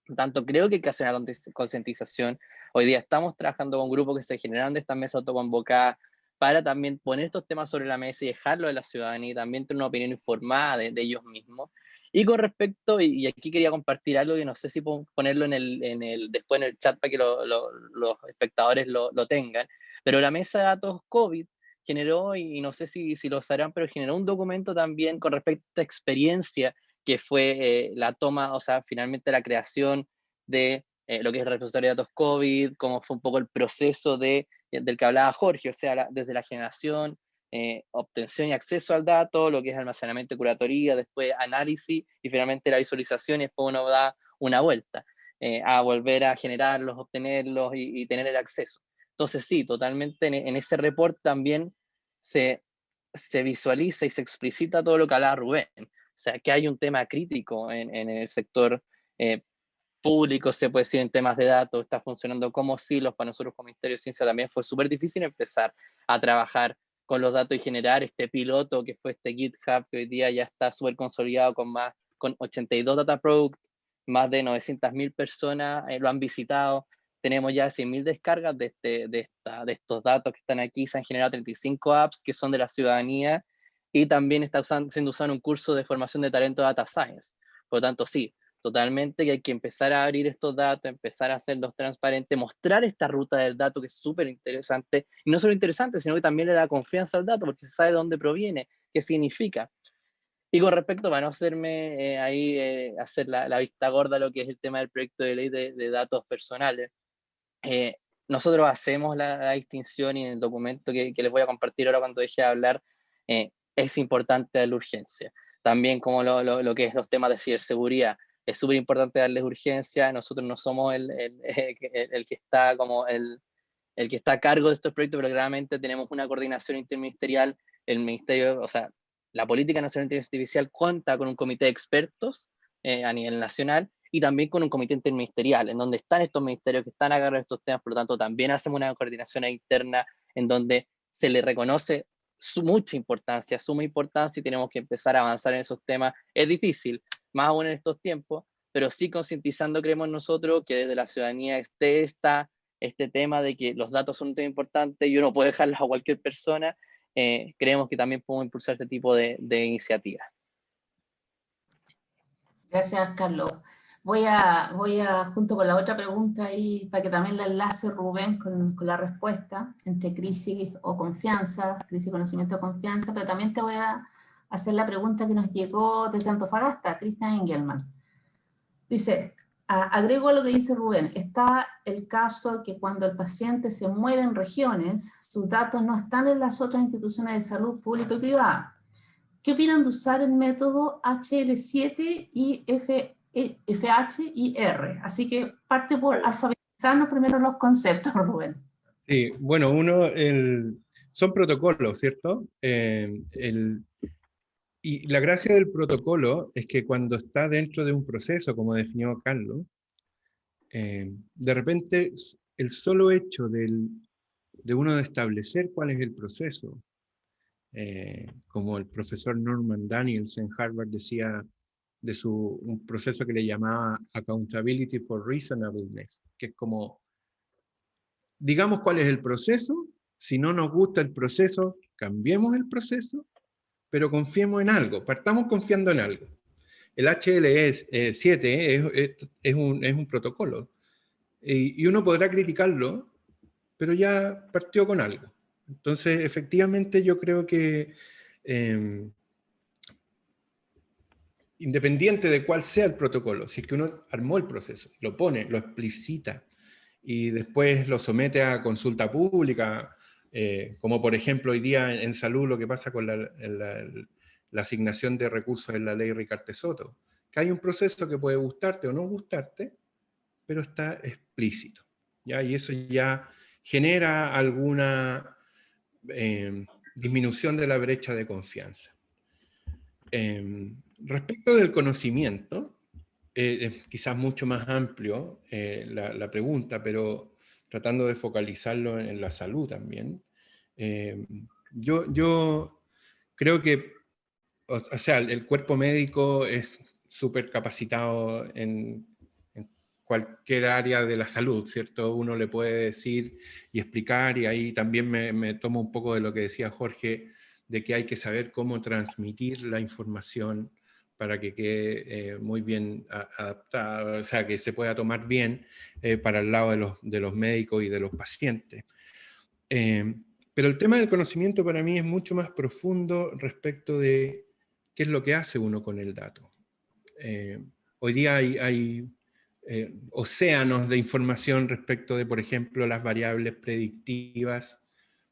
Por tanto, creo que hay que hacer una concientización. Hoy día estamos trabajando con grupos que se generan de estas mesas autoconvocadas para también poner estos temas sobre la mesa y dejarlo de la ciudadanía y también tener una opinión informada de ellos mismos. Y con respecto, y aquí quería compartir algo que no sé si puedo ponerlo después en el chat para que los espectadores lo tengan, pero la mesa de datos COVID generó, y no sé si lo sabrán, pero generó un documento también con respecto a esta experiencia que fue la toma, o sea, finalmente la creación de lo que es el repositorio de datos COVID, cómo fue un poco el proceso del que hablaba Jorge, o sea, desde la generación, obtención y acceso al dato, lo que es almacenamiento, curatoría, después análisis y finalmente la visualización, y después uno da una vuelta a volver a generarlos, obtenerlos y tener el acceso. Entonces sí, totalmente en ese report también se visualiza y se explicita todo lo que hablaba Rubén. O sea, que hay un tema crítico en el sector público, se puede decir, en temas de datos, está funcionando como silos. Para nosotros como Ministerio de Ciencia también fue súper difícil empezar a trabajar con los datos y generar este piloto que fue este GitHub, que hoy día ya está súper consolidado con 82 data products, más de 900.000 personas lo han visitado. Tenemos ya 100.000 descargas de estos datos que están aquí. Se han generado 35 apps que son de la ciudadanía y también está siendo usado un curso de formación de talento de Data Science. Por lo tanto, sí, totalmente que hay que empezar a abrir estos datos, empezar a hacerlos transparentes, mostrar esta ruta del dato que es súper interesante, y no solo interesante, sino que también le da confianza al dato porque se sabe de dónde proviene, qué significa. Y con respecto, para no hacerme hacer la vista gorda a lo que es el tema del proyecto de ley de datos personales, nosotros hacemos la distinción, y en el documento que les voy a compartir ahora cuando deje de hablar, es importante la urgencia. También como lo que es los temas de ciberseguridad. es súper importante darles urgencia. Nosotros no somos el que está como el que está a cargo de estos proyectos, pero claramente tenemos una coordinación interministerial. El Ministerio, o sea, la Política Nacional de Inteligencia Artificial cuenta con un comité de expertos a nivel nacional y también con un comité interministerial, en donde están estos ministerios que están a cargo de estos temas. Por lo tanto, también hacemos una coordinación interna en donde se le reconoce mucha importancia, suma importancia, y tenemos que empezar a avanzar en esos temas. Es difícil, más aún en estos tiempos, pero sí concientizando, creemos nosotros, que desde la ciudadanía esté este tema de que los datos son un tema importante y uno puede dejarlos a cualquier persona. Creemos que también podemos impulsar este tipo de iniciativas.
Gracias, Carlos. Voy a, junto con la otra pregunta ahí, para que también la enlace Rubén con la respuesta, entre crisis o confianza, crisis, conocimiento o confianza, pero también te voy a hacer la pregunta que nos llegó desde Antofagasta, Cristian Engelman. Dice, agrego a lo que dice Rubén, está el caso que cuando el paciente se mueve en regiones, sus datos no están en las otras instituciones de salud pública y privada. ¿Qué opinan de usar el método HL7 y FHIR? Así que parte por alfabetizarnos primero los conceptos, Rubén.
Sí, bueno, son protocolos, ¿cierto? Y la gracia del protocolo es que cuando está dentro de un proceso, como definió Carlos, de repente el solo hecho de uno de establecer cuál es el proceso, como el profesor Norman Daniels en Harvard decía de un proceso que le llamaba Accountability for Reasonableness, que es como, digamos cuál es el proceso, si no nos gusta el proceso, cambiemos el proceso, pero confiemos en algo, partamos confiando en algo. El HL7 es un protocolo, y uno podrá criticarlo, pero ya partió con algo. Entonces, efectivamente, yo creo que independiente de cuál sea el protocolo, si es que uno armó el proceso, lo pone, lo explicita, y después lo somete a consulta pública, como por ejemplo hoy día en salud lo que pasa con la asignación de recursos en la ley Ricarte-Soto, que hay un proceso que puede gustarte o no gustarte, pero está explícito, ¿ya? Y eso ya genera alguna disminución de la brecha de confianza. Respecto del conocimiento, es quizás mucho más amplio la pregunta, pero tratando de focalizarlo en la salud también. Yo creo que, o sea, el cuerpo médico es súper capacitado en cualquier área de la salud, ¿cierto? Uno le puede decir y explicar, y ahí también me tomo un poco de lo que decía Jorge, de que hay que saber cómo transmitir la información para que quede muy bien adaptada, o sea, que se pueda tomar bien para el lado de los médicos y de los pacientes. Pero el tema del conocimiento para mí es mucho más profundo respecto de qué es lo que hace uno con el dato. Hoy día hay océanos de información respecto de, por ejemplo, las variables predictivas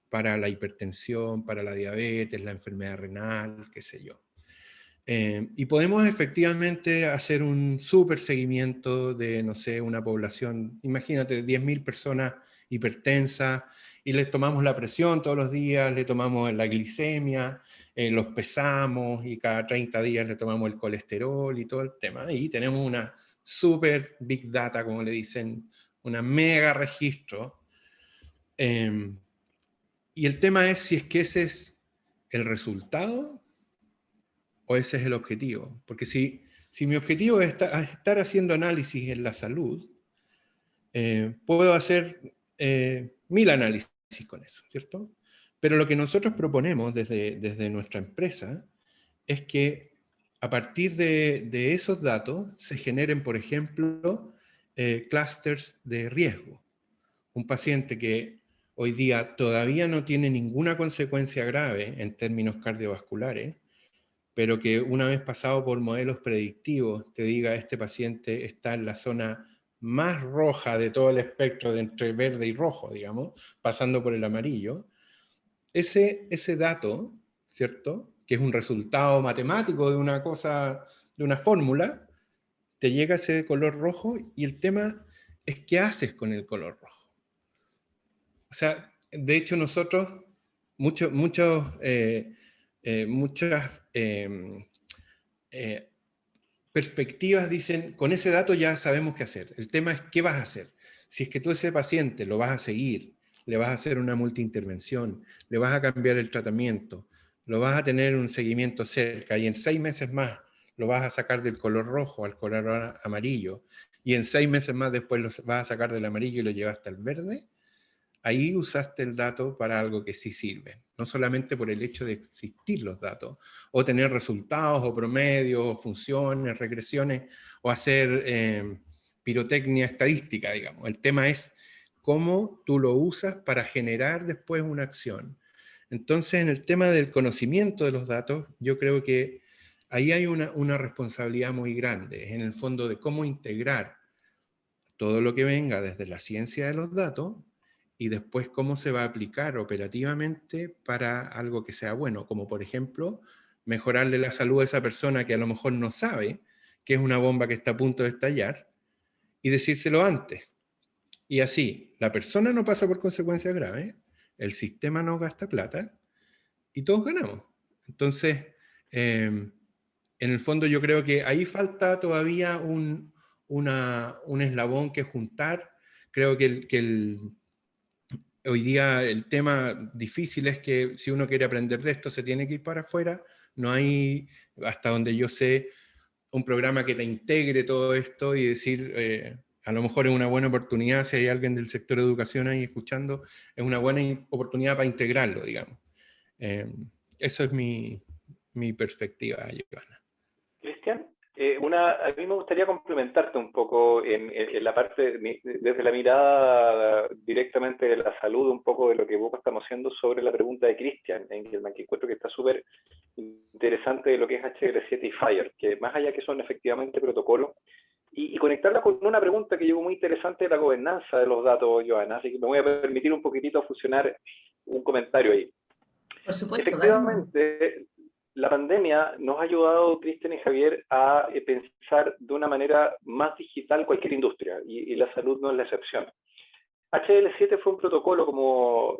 para la hipertensión, para la diabetes, la enfermedad renal, qué sé yo. Y podemos efectivamente hacer un súper seguimiento de, no sé, una población, imagínate, 10.000 personas hipertensas, y les tomamos la presión todos los días, le tomamos la glicemia, los pesamos, y cada 30 días le tomamos el colesterol y todo el tema. Y tenemos una super big data, como le dicen, una mega registro. Y el tema es si es que ese es el resultado o ese es el objetivo. Porque si mi objetivo es estar haciendo análisis en la salud, puedo hacer 1000 análisis con eso, ¿cierto? Pero lo que nosotros proponemos desde nuestra empresa es que a partir de esos datos se generen, por ejemplo, clústeres de riesgo. Un paciente que hoy día todavía no tiene ninguna consecuencia grave en términos cardiovasculares, pero que una vez pasado por modelos predictivos te diga este paciente está en la zona más roja de todo el espectro de entre verde y rojo, digamos, pasando por el amarillo, ese dato, ¿cierto?, que es un resultado matemático de una cosa, de una fórmula, te llega ese color rojo y el tema es qué haces con el color rojo. O sea, de hecho nosotros, muchas perspectivas dicen, con ese dato ya sabemos qué hacer. El tema es qué vas a hacer. Si es que tú ese paciente lo vas a seguir, le vas a hacer una multiintervención, le vas a cambiar el tratamiento, lo vas a tener un seguimiento cerca y en 6 meses más lo vas a sacar del color rojo al color amarillo y en 6 meses más después lo vas a sacar del amarillo y lo llevaste al verde, ahí usaste el dato para algo que sí sirve. No solamente por el hecho de existir los datos, o tener resultados, o promedios, o funciones, regresiones, o hacer pirotecnia estadística, digamos. El tema es cómo tú lo usas para generar después una acción. Entonces, en el tema del conocimiento de los datos, yo creo que ahí hay una responsabilidad muy grande, en el fondo de cómo integrar todo lo que venga desde la ciencia de los datos y después cómo se va a aplicar operativamente para algo que sea bueno, como por ejemplo, mejorarle la salud a esa persona que a lo mejor no sabe que es una bomba que está a punto de estallar y decírselo antes. Y así, la persona no pasa por consecuencias graves, el sistema no gasta plata y todos ganamos. Entonces, en el fondo yo creo que ahí falta todavía un eslabón que juntar. Creo que hoy día el tema difícil es que si uno quiere aprender de esto se tiene que ir para afuera. No hay, hasta donde yo sé, un programa que te integre todo esto y decir, a lo mejor es una buena oportunidad, si hay alguien del sector de educación ahí escuchando, es una buena oportunidad para integrarlo, digamos. Eso es mi perspectiva, Giovanna.
Cristian, a mí me gustaría complementarte un poco en la parte, desde la mirada directamente de la salud, un poco de lo que vos estamos haciendo sobre la pregunta de Cristian, que encuentro que está súper interesante de lo que es HL7 y FHIR, que más allá que son efectivamente protocolos, y conectarla con una pregunta que llevo muy interesante de la gobernanza de los datos, Joana, así que me voy a permitir un poquitito fusionar un comentario ahí.
Por supuesto,
efectivamente, la pandemia nos ha ayudado, Cristian y Javier, a pensar de una manera más digital cualquier industria, y la salud no es la excepción. HL7 fue un protocolo, como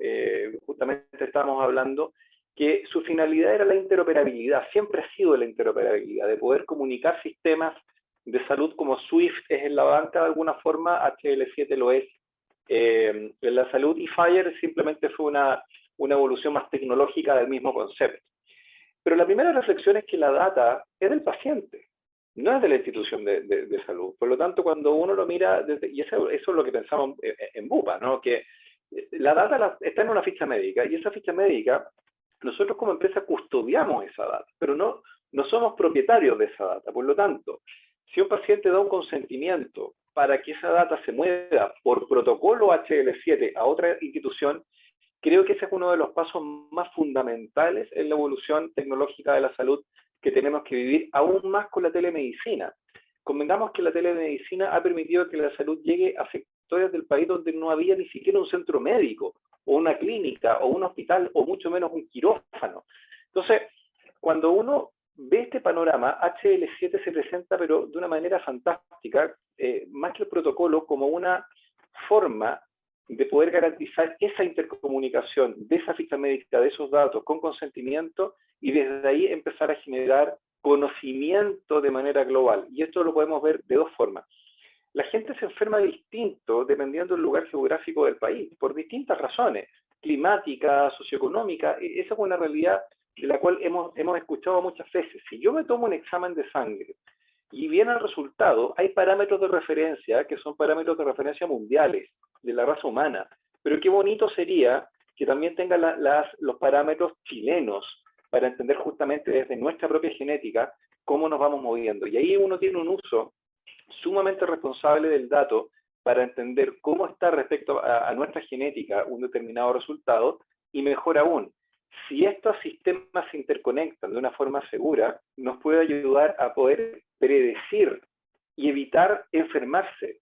justamente estábamos hablando, que su finalidad era la interoperabilidad, siempre ha sido la interoperabilidad, de poder comunicar sistemas de salud como Swift es en la banca de alguna forma, HL7 lo es en la salud, y FHIR simplemente fue una evolución más tecnológica del mismo concepto. Pero la primera reflexión es que la data es del paciente, no es de la institución de salud. Por lo tanto, cuando uno lo mira, y eso es lo que pensamos en Bupa, ¿no? Que la data está en una ficha médica, y esa ficha médica, nosotros como empresa custodiamos esa data, pero no somos propietarios de esa data. Por lo tanto, si un paciente da un consentimiento para que esa data se mueva por protocolo HL7 a otra institución, creo que ese es uno de los pasos más fundamentales en la evolución tecnológica de la salud que tenemos que vivir, aún más con la telemedicina. Convengamos que la telemedicina ha permitido que la salud llegue a sectores del país donde no había ni siquiera un centro médico, o una clínica, o un hospital, o mucho menos un quirófano. Entonces, cuando uno ve este panorama, HL7 se presenta, pero de una manera fantástica, más que el protocolo, como una forma de poder garantizar esa intercomunicación de esa ficha médica, de esos datos, con consentimiento, y desde ahí empezar a generar conocimiento de manera global. Y esto lo podemos ver de dos formas. La gente se enferma distinto dependiendo del lugar geográfico del país, por distintas razones, climática, socioeconómica. Esa es una realidad de la cual hemos escuchado muchas veces. Si yo me tomo un examen de sangre y viene el resultado, hay parámetros de referencia que son parámetros de referencia mundiales de la raza humana, pero qué bonito sería que también tenga los parámetros chilenos para entender justamente desde nuestra propia genética cómo nos vamos moviendo. Y ahí uno tiene un uso sumamente responsable del dato para entender cómo está respecto a nuestra genética un determinado resultado, y mejor aún, si estos sistemas se interconectan de una forma segura, nos puede ayudar a poder predecir y evitar enfermarse.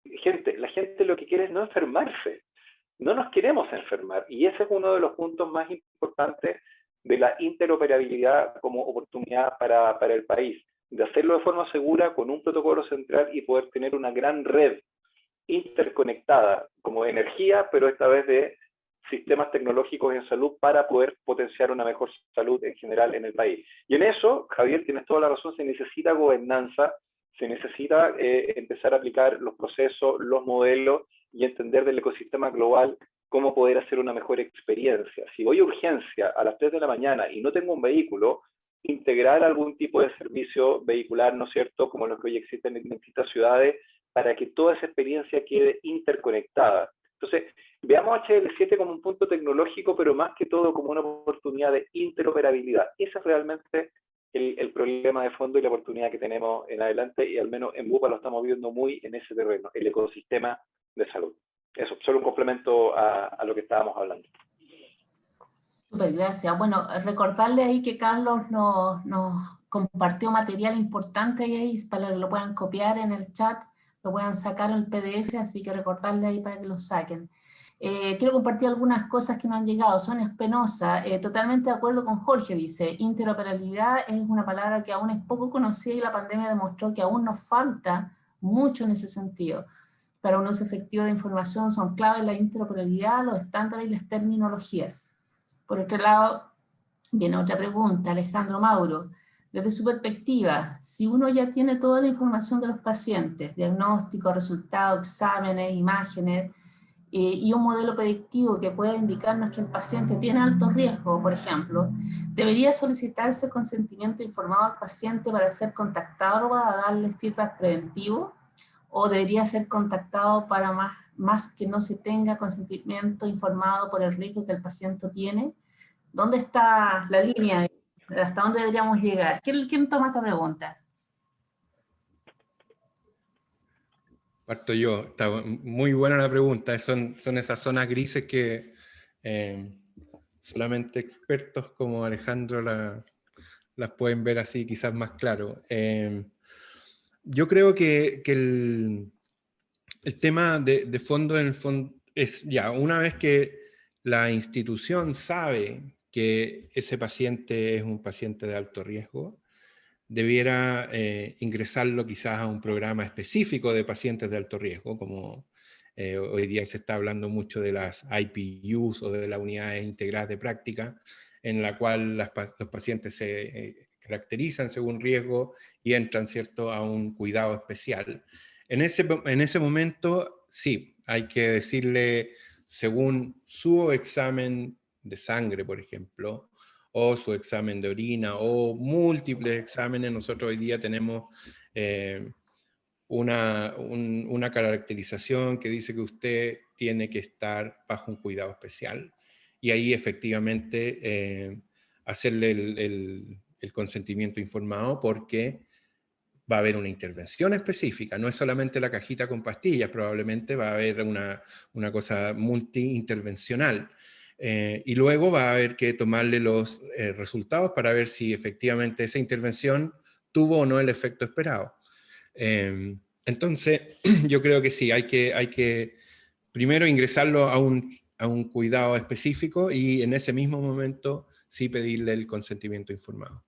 La gente lo que quiere es no enfermarse. No nos queremos enfermar, y ese es uno de los puntos más importantes de la interoperabilidad como oportunidad para el país. de hacerlo de forma segura con un protocolo central y poder tener una gran red interconectada como energía, pero esta vez de sistemas tecnológicos en salud para poder potenciar una mejor salud en general en el país. Y en eso, Javier, tienes toda la razón, se necesita gobernanza, se necesita empezar a aplicar los procesos, los modelos y entender del ecosistema global cómo poder hacer una mejor experiencia. Si voy a urgencia a las 3 de la mañana y no tengo un vehículo, integrar algún tipo de servicio vehicular, ¿no es cierto?, como los que hoy existen en distintas ciudades, para que toda esa experiencia quede interconectada. Entonces, veamos HL7 como un punto tecnológico, pero más que todo como una oportunidad de interoperabilidad. Ese es realmente el problema de fondo y la oportunidad que tenemos en adelante, y al menos en Bupa lo estamos viendo muy en ese terreno, el ecosistema de salud. Eso, solo un complemento a lo que estábamos hablando.
Súper, gracias. Bueno, recordarle ahí que Carlos nos compartió material importante ahí para que lo puedan copiar en el chat, lo puedan sacar en el PDF, así que recordarle ahí para que lo saquen. Quiero compartir algunas cosas que nos han llegado. Sonia Espinosa, totalmente de acuerdo con Jorge, dice, interoperabilidad es una palabra que aún es poco conocida y la pandemia demostró que aún nos falta mucho en ese sentido. Para un uso efectivo de información son claves la interoperabilidad, los estándares y las terminologías. Por otro lado, viene otra pregunta, Alejandro Mauro. Desde su perspectiva, si uno ya tiene toda la información de los pacientes, diagnóstico, resultados, exámenes, imágenes, y un modelo predictivo que pueda indicarnos que el paciente tiene alto riesgo, por ejemplo, ¿debería solicitarse consentimiento informado al paciente para ser contactado para darle feedback preventivo? ¿O debería ser contactado para más que no se tenga consentimiento informado por el riesgo que el paciente tiene? ¿Dónde está la línea? ¿Hasta dónde deberíamos llegar? ¿Quién toma esta pregunta?
Parto yo. Está muy buena la pregunta. Son esas zonas grises que solamente expertos como Alejandro las pueden ver así quizás más claro. Yo creo que el tema de fondo en el fondo es ya, una vez que la institución sabe que ese paciente es un paciente de alto riesgo, debiera ingresarlo quizás a un programa específico de pacientes de alto riesgo, como hoy día se está hablando mucho de las IPUs o de las unidades integradas de práctica, en la cual los pacientes se caracterizan según riesgo y entran, ¿cierto?, a un cuidado especial. En ese momento, sí, hay que decirle, según su examen de sangre, por ejemplo, o su examen de orina, o múltiples exámenes. Nosotros hoy día tenemos una caracterización que dice que usted tiene que estar bajo un cuidado especial, y ahí efectivamente hacerle el consentimiento informado, porque va a haber una intervención específica, no es solamente la cajita con pastillas, probablemente va a haber una cosa multi-intervencional. Y luego va a haber que tomarle los resultados para ver si efectivamente esa intervención tuvo o no el efecto esperado. Entonces, yo creo que sí, hay que primero ingresarlo a un cuidado específico, y en ese mismo momento sí pedirle el consentimiento informado.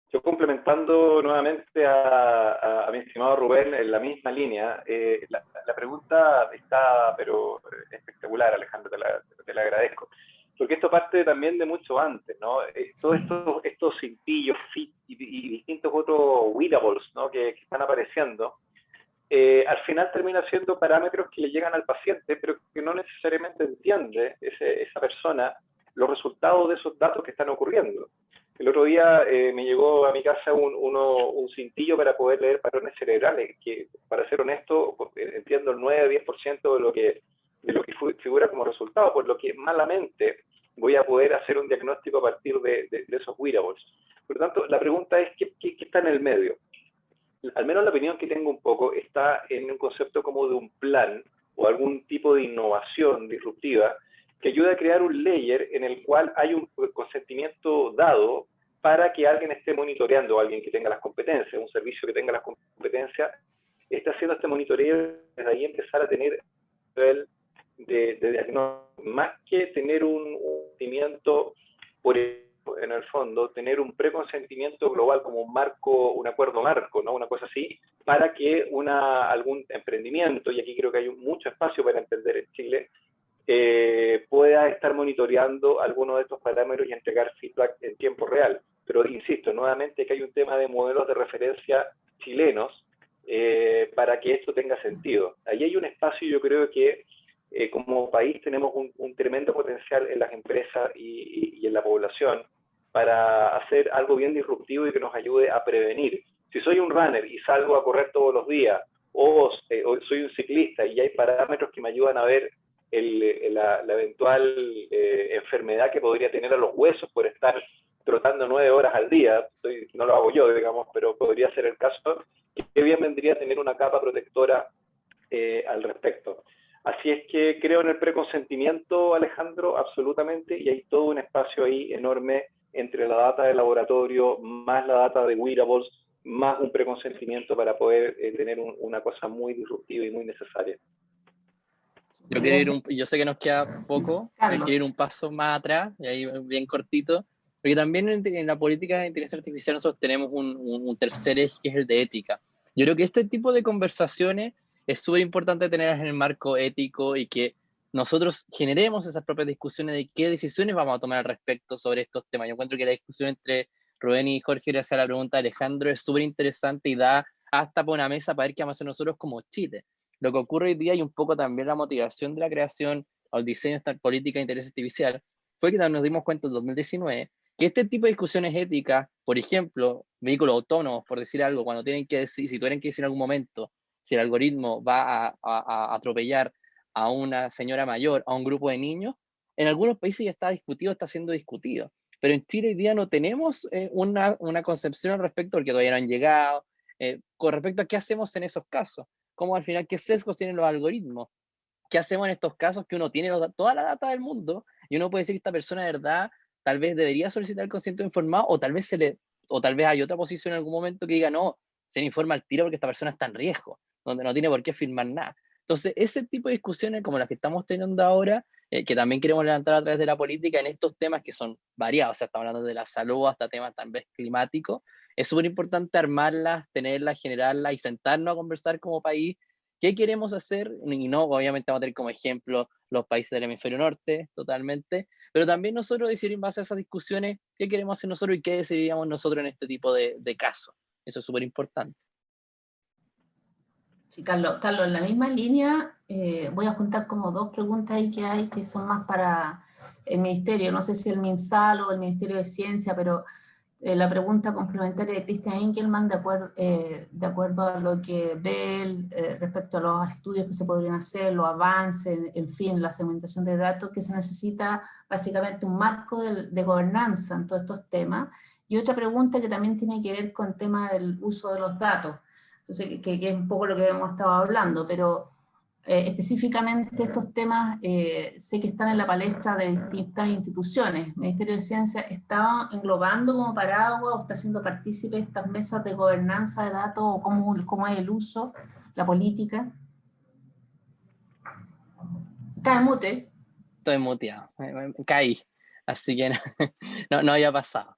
Yo, complementando nuevamente a mi estimado Rubén en la misma línea, la pregunta está, pero espectacular, Alejandro, te la agradezco, porque esto parte también de mucho antes, ¿no? Todos estos cintillos, fit y distintos otros wearables, ¿no?, que están apareciendo, al final termina siendo parámetros que le llegan al paciente, pero que no necesariamente entiende esa persona los resultados de esos datos que están ocurriendo. El otro día me llegó a mi casa un cintillo para poder leer patrones cerebrales, que, para ser honesto, entiendo el 9-10% de lo que figura como resultado, por lo que malamente voy a poder hacer un diagnóstico a partir de esos wearables. Por lo tanto, la pregunta es, ¿qué está en el medio? Al menos la opinión que tengo un poco está en un concepto como de un plan o algún tipo de innovación disruptiva que ayuda a crear un layer en el cual hay un consentimiento dado para que alguien esté monitoreando, alguien que tenga las competencias, un servicio que tenga las competencias, esté haciendo este monitoreo, desde ahí empezar a tener un nivel de diagnóstico, más que tener un conocimiento por en el fondo, tener un preconsentimiento global como un marco, un acuerdo marco, ¿no? Una cosa así, para que algún emprendimiento, y aquí creo que hay mucho espacio para emprender en Chile, pueda estar monitoreando algunos de estos parámetros y entregar feedback en tiempo real. Pero insisto, nuevamente que hay un tema de modelos de referencia chilenos para que esto tenga sentido. Ahí hay un espacio, yo creo que como país tenemos un tremendo potencial en las empresas y en la población para hacer algo bien disruptivo y que nos ayude a prevenir. Si soy un runner y salgo a correr todos los días, o soy un ciclista y hay parámetros que me ayudan a ver la eventual enfermedad que podría tener a los huesos por estar trotando 9 horas al día, no lo hago yo, digamos, pero podría ser el caso, que bien vendría tener una capa protectora al respecto. Así es que creo en el preconsentimiento, Alejandro, absolutamente, y hay todo un espacio ahí enorme entre la data de laboratorio, más la data de wearables, más un preconsentimiento para poder tener una cosa muy disruptiva y muy necesaria.
Yo sé que nos queda poco, quiero ir un paso más atrás, y ahí bien cortito, porque también en la política de inteligencia artificial nosotros tenemos un tercer eje que es el de ética. Yo creo que este tipo de conversaciones es súper importante tenerlas en el marco ético y que nosotros generemos esas propias discusiones de qué decisiones vamos a tomar al respecto sobre estos temas. Yo encuentro que la discusión entre Rubén y Jorge, gracias a la pregunta de Alejandro, es súper interesante y da hasta por una mesa para ver qué vamos a hacer nosotros como Chile. Lo que ocurre hoy día y un poco también la motivación de la creación o el diseño de esta política de inteligencia artificial fue que nos dimos cuenta en 2019 que este tipo de discusiones éticas, por ejemplo, vehículos autónomos, por decir algo, cuando tienen que decir, si tuvieran que decir en algún momento si el algoritmo va a atropellar a una señora mayor, a un grupo de niños, en algunos países ya está discutido, está siendo discutido. Pero en Chile hoy día no tenemos una concepción al respecto, porque todavía no han llegado, con respecto a qué hacemos en esos casos. Cómo al final, qué sesgos tienen los algoritmos, qué hacemos en estos casos que uno tiene toda la data del mundo y uno puede decir que esta persona de verdad tal vez debería solicitar el consentimiento informado o tal vez hay otra posición en algún momento que diga no, se le informa al tiro porque esta persona está en riesgo, donde no tiene por qué firmar nada. Entonces, ese tipo de discusiones como las que estamos teniendo ahora, que también queremos levantar a través de la política en estos temas que son variados, o sea, estamos hablando de la salud hasta temas tal vez climáticos, es súper importante armarlas, tenerlas, generarlas y sentarnos a conversar como país qué queremos hacer, y no, obviamente vamos a tener como ejemplo los países del hemisferio norte, totalmente, pero también nosotros decidir en base a esas discusiones qué queremos hacer nosotros y qué decidiríamos nosotros en este tipo de casos. Eso es súper importante.
Sí, Carlos, en la misma línea voy a juntar como dos preguntas ahí que hay que son más para el Ministerio, no sé si el MinSal o el Ministerio de Ciencia, pero la pregunta complementaria de Christian Engelmann, de acuerdo a lo que ve él, respecto a los estudios que se podrían hacer, los avances, en fin, la segmentación de datos, que se necesita básicamente un marco de gobernanza en todos estos temas. Y otra pregunta que también tiene que ver con el tema del uso de los datos. Entonces, que es un poco lo que hemos estado hablando, pero específicamente estos temas sé que están en la palestra de distintas instituciones. El Ministerio de Ciencia está englobando como paraguas o está haciendo partícipe de estas mesas de gobernanza de datos o cómo es el uso, la política. Está en mute.
Estoy muteado, caí, así que no había pasado.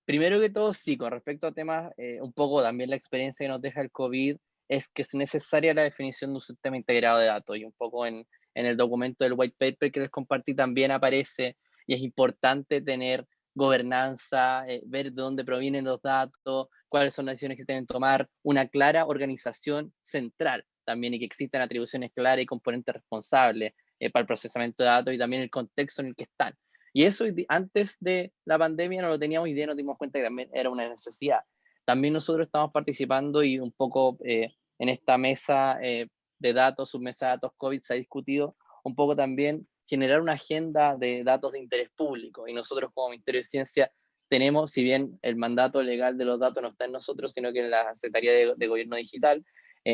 Primero que todo, sí, con respecto a temas, un poco también la experiencia que nos deja el COVID, es que es necesaria la definición de un sistema integrado de datos, y un poco en el documento del white paper que les compartí también aparece, y es importante tener gobernanza, ver de dónde provienen los datos, cuáles son las decisiones que se deben tomar, una clara organización central también, y que existan atribuciones claras y componentes responsables para el procesamiento de datos y también el contexto en el que están. Y eso antes de la pandemia no lo teníamos y nos dimos cuenta que también era una necesidad. También nosotros estamos participando y un poco en esta mesa de datos, submesa de datos COVID, se ha discutido un poco también generar una agenda de datos de interés público. Y nosotros como Ministerio de Ciencia tenemos, si bien el mandato legal de los datos no está en nosotros, sino que en la Secretaría de Gobierno Digital,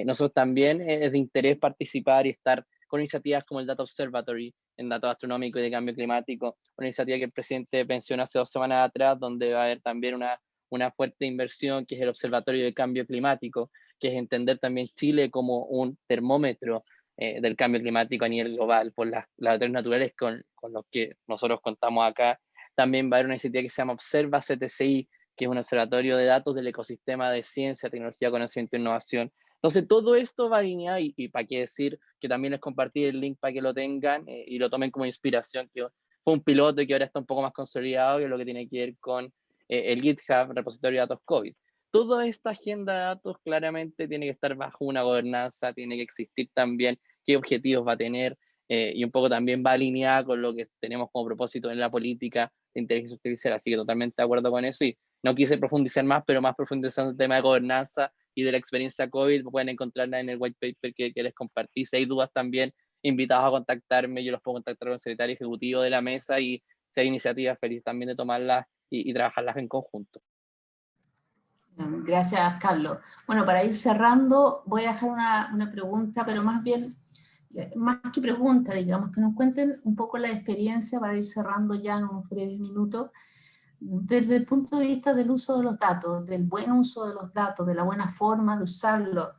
nosotros también es de interés participar y estar con iniciativas como el Data Observatory en datos astronómicos y de cambio climático, una iniciativa que el presidente mencionó hace 2 semanas atrás, donde va a haber también una fuerte inversión, que es el Observatorio de Cambio Climático, que es entender también Chile como un termómetro del cambio climático a nivel global, por las desastres naturales con los que nosotros contamos acá, También va a haber una iniciativa que se llama Observa CTCI, que es un observatorio de datos del ecosistema de ciencia, tecnología, conocimiento e innovación. Entonces, todo esto va alineado, y para qué decir que también les compartí el link para que lo tengan y lo tomen como inspiración, que fue un piloto y que ahora está un poco más consolidado, y es lo que tiene que ver con el GitHub, repositorio de datos COVID. Toda esta agenda de datos claramente tiene que estar bajo una gobernanza, tiene que existir también qué objetivos va a tener, y un poco también va alineada con lo que tenemos como propósito en la política de inteligencia artificial, así que totalmente de acuerdo con eso, y no quise profundizar más, pero más profundizando en el tema de gobernanza y de la experiencia COVID, pueden encontrarla en el white paper que les compartí. Si hay dudas también, invitados a contactarme, yo los puedo contactar con el secretario ejecutivo de la mesa, y si hay iniciativas, feliz también de tomarlas y trabajarlas en conjunto.
Gracias, Carlos. Bueno, para ir cerrando, voy a dejar una pregunta, pero más bien, más que pregunta, digamos, que nos cuenten un poco la experiencia para ir cerrando ya en unos breves minutos, desde el punto de vista del uso de los datos, del buen uso de los datos, de la buena forma de usarlos.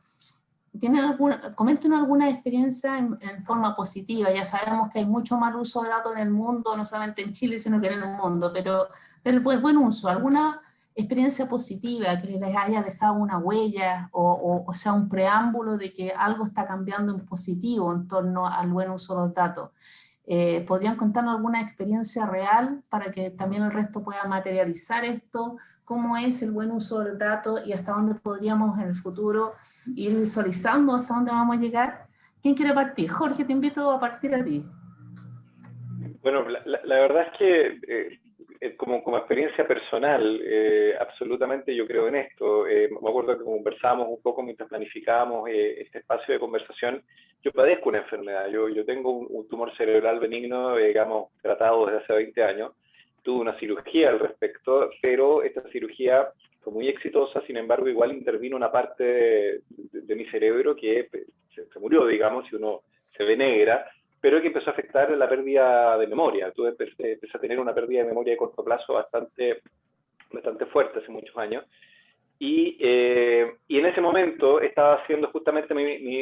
Comenten alguna experiencia en forma positiva. Ya sabemos que hay mucho mal uso de datos en el mundo, no solamente en Chile, sino que en el mundo, pero el buen uso, alguna experiencia positiva que les haya dejado una huella o sea un preámbulo de que algo está cambiando en positivo en torno al buen uso de los datos. ¿Podrían contarnos alguna experiencia real para que también el resto pueda materializar esto? ¿Cómo es el buen uso del dato y hasta dónde podríamos en el futuro ir visualizando, hasta dónde vamos a llegar? ¿Quién quiere partir? Jorge, te invito a partir a ti.
Bueno, la verdad es que como experiencia personal, absolutamente yo creo en esto. Me acuerdo que conversábamos un poco mientras planificábamos este espacio de conversación. Yo padezco una enfermedad, yo tengo un tumor cerebral benigno, digamos, tratado desde hace 20 años. Tuve una cirugía al respecto, pero esta cirugía fue muy exitosa, sin embargo, igual intervino una parte de mi cerebro que se murió, digamos, y uno se ve negra, pero que empezó a afectar la pérdida de memoria. Empecé a tener una pérdida de memoria de corto plazo bastante fuerte hace muchos años. Y en ese momento estaba haciendo justamente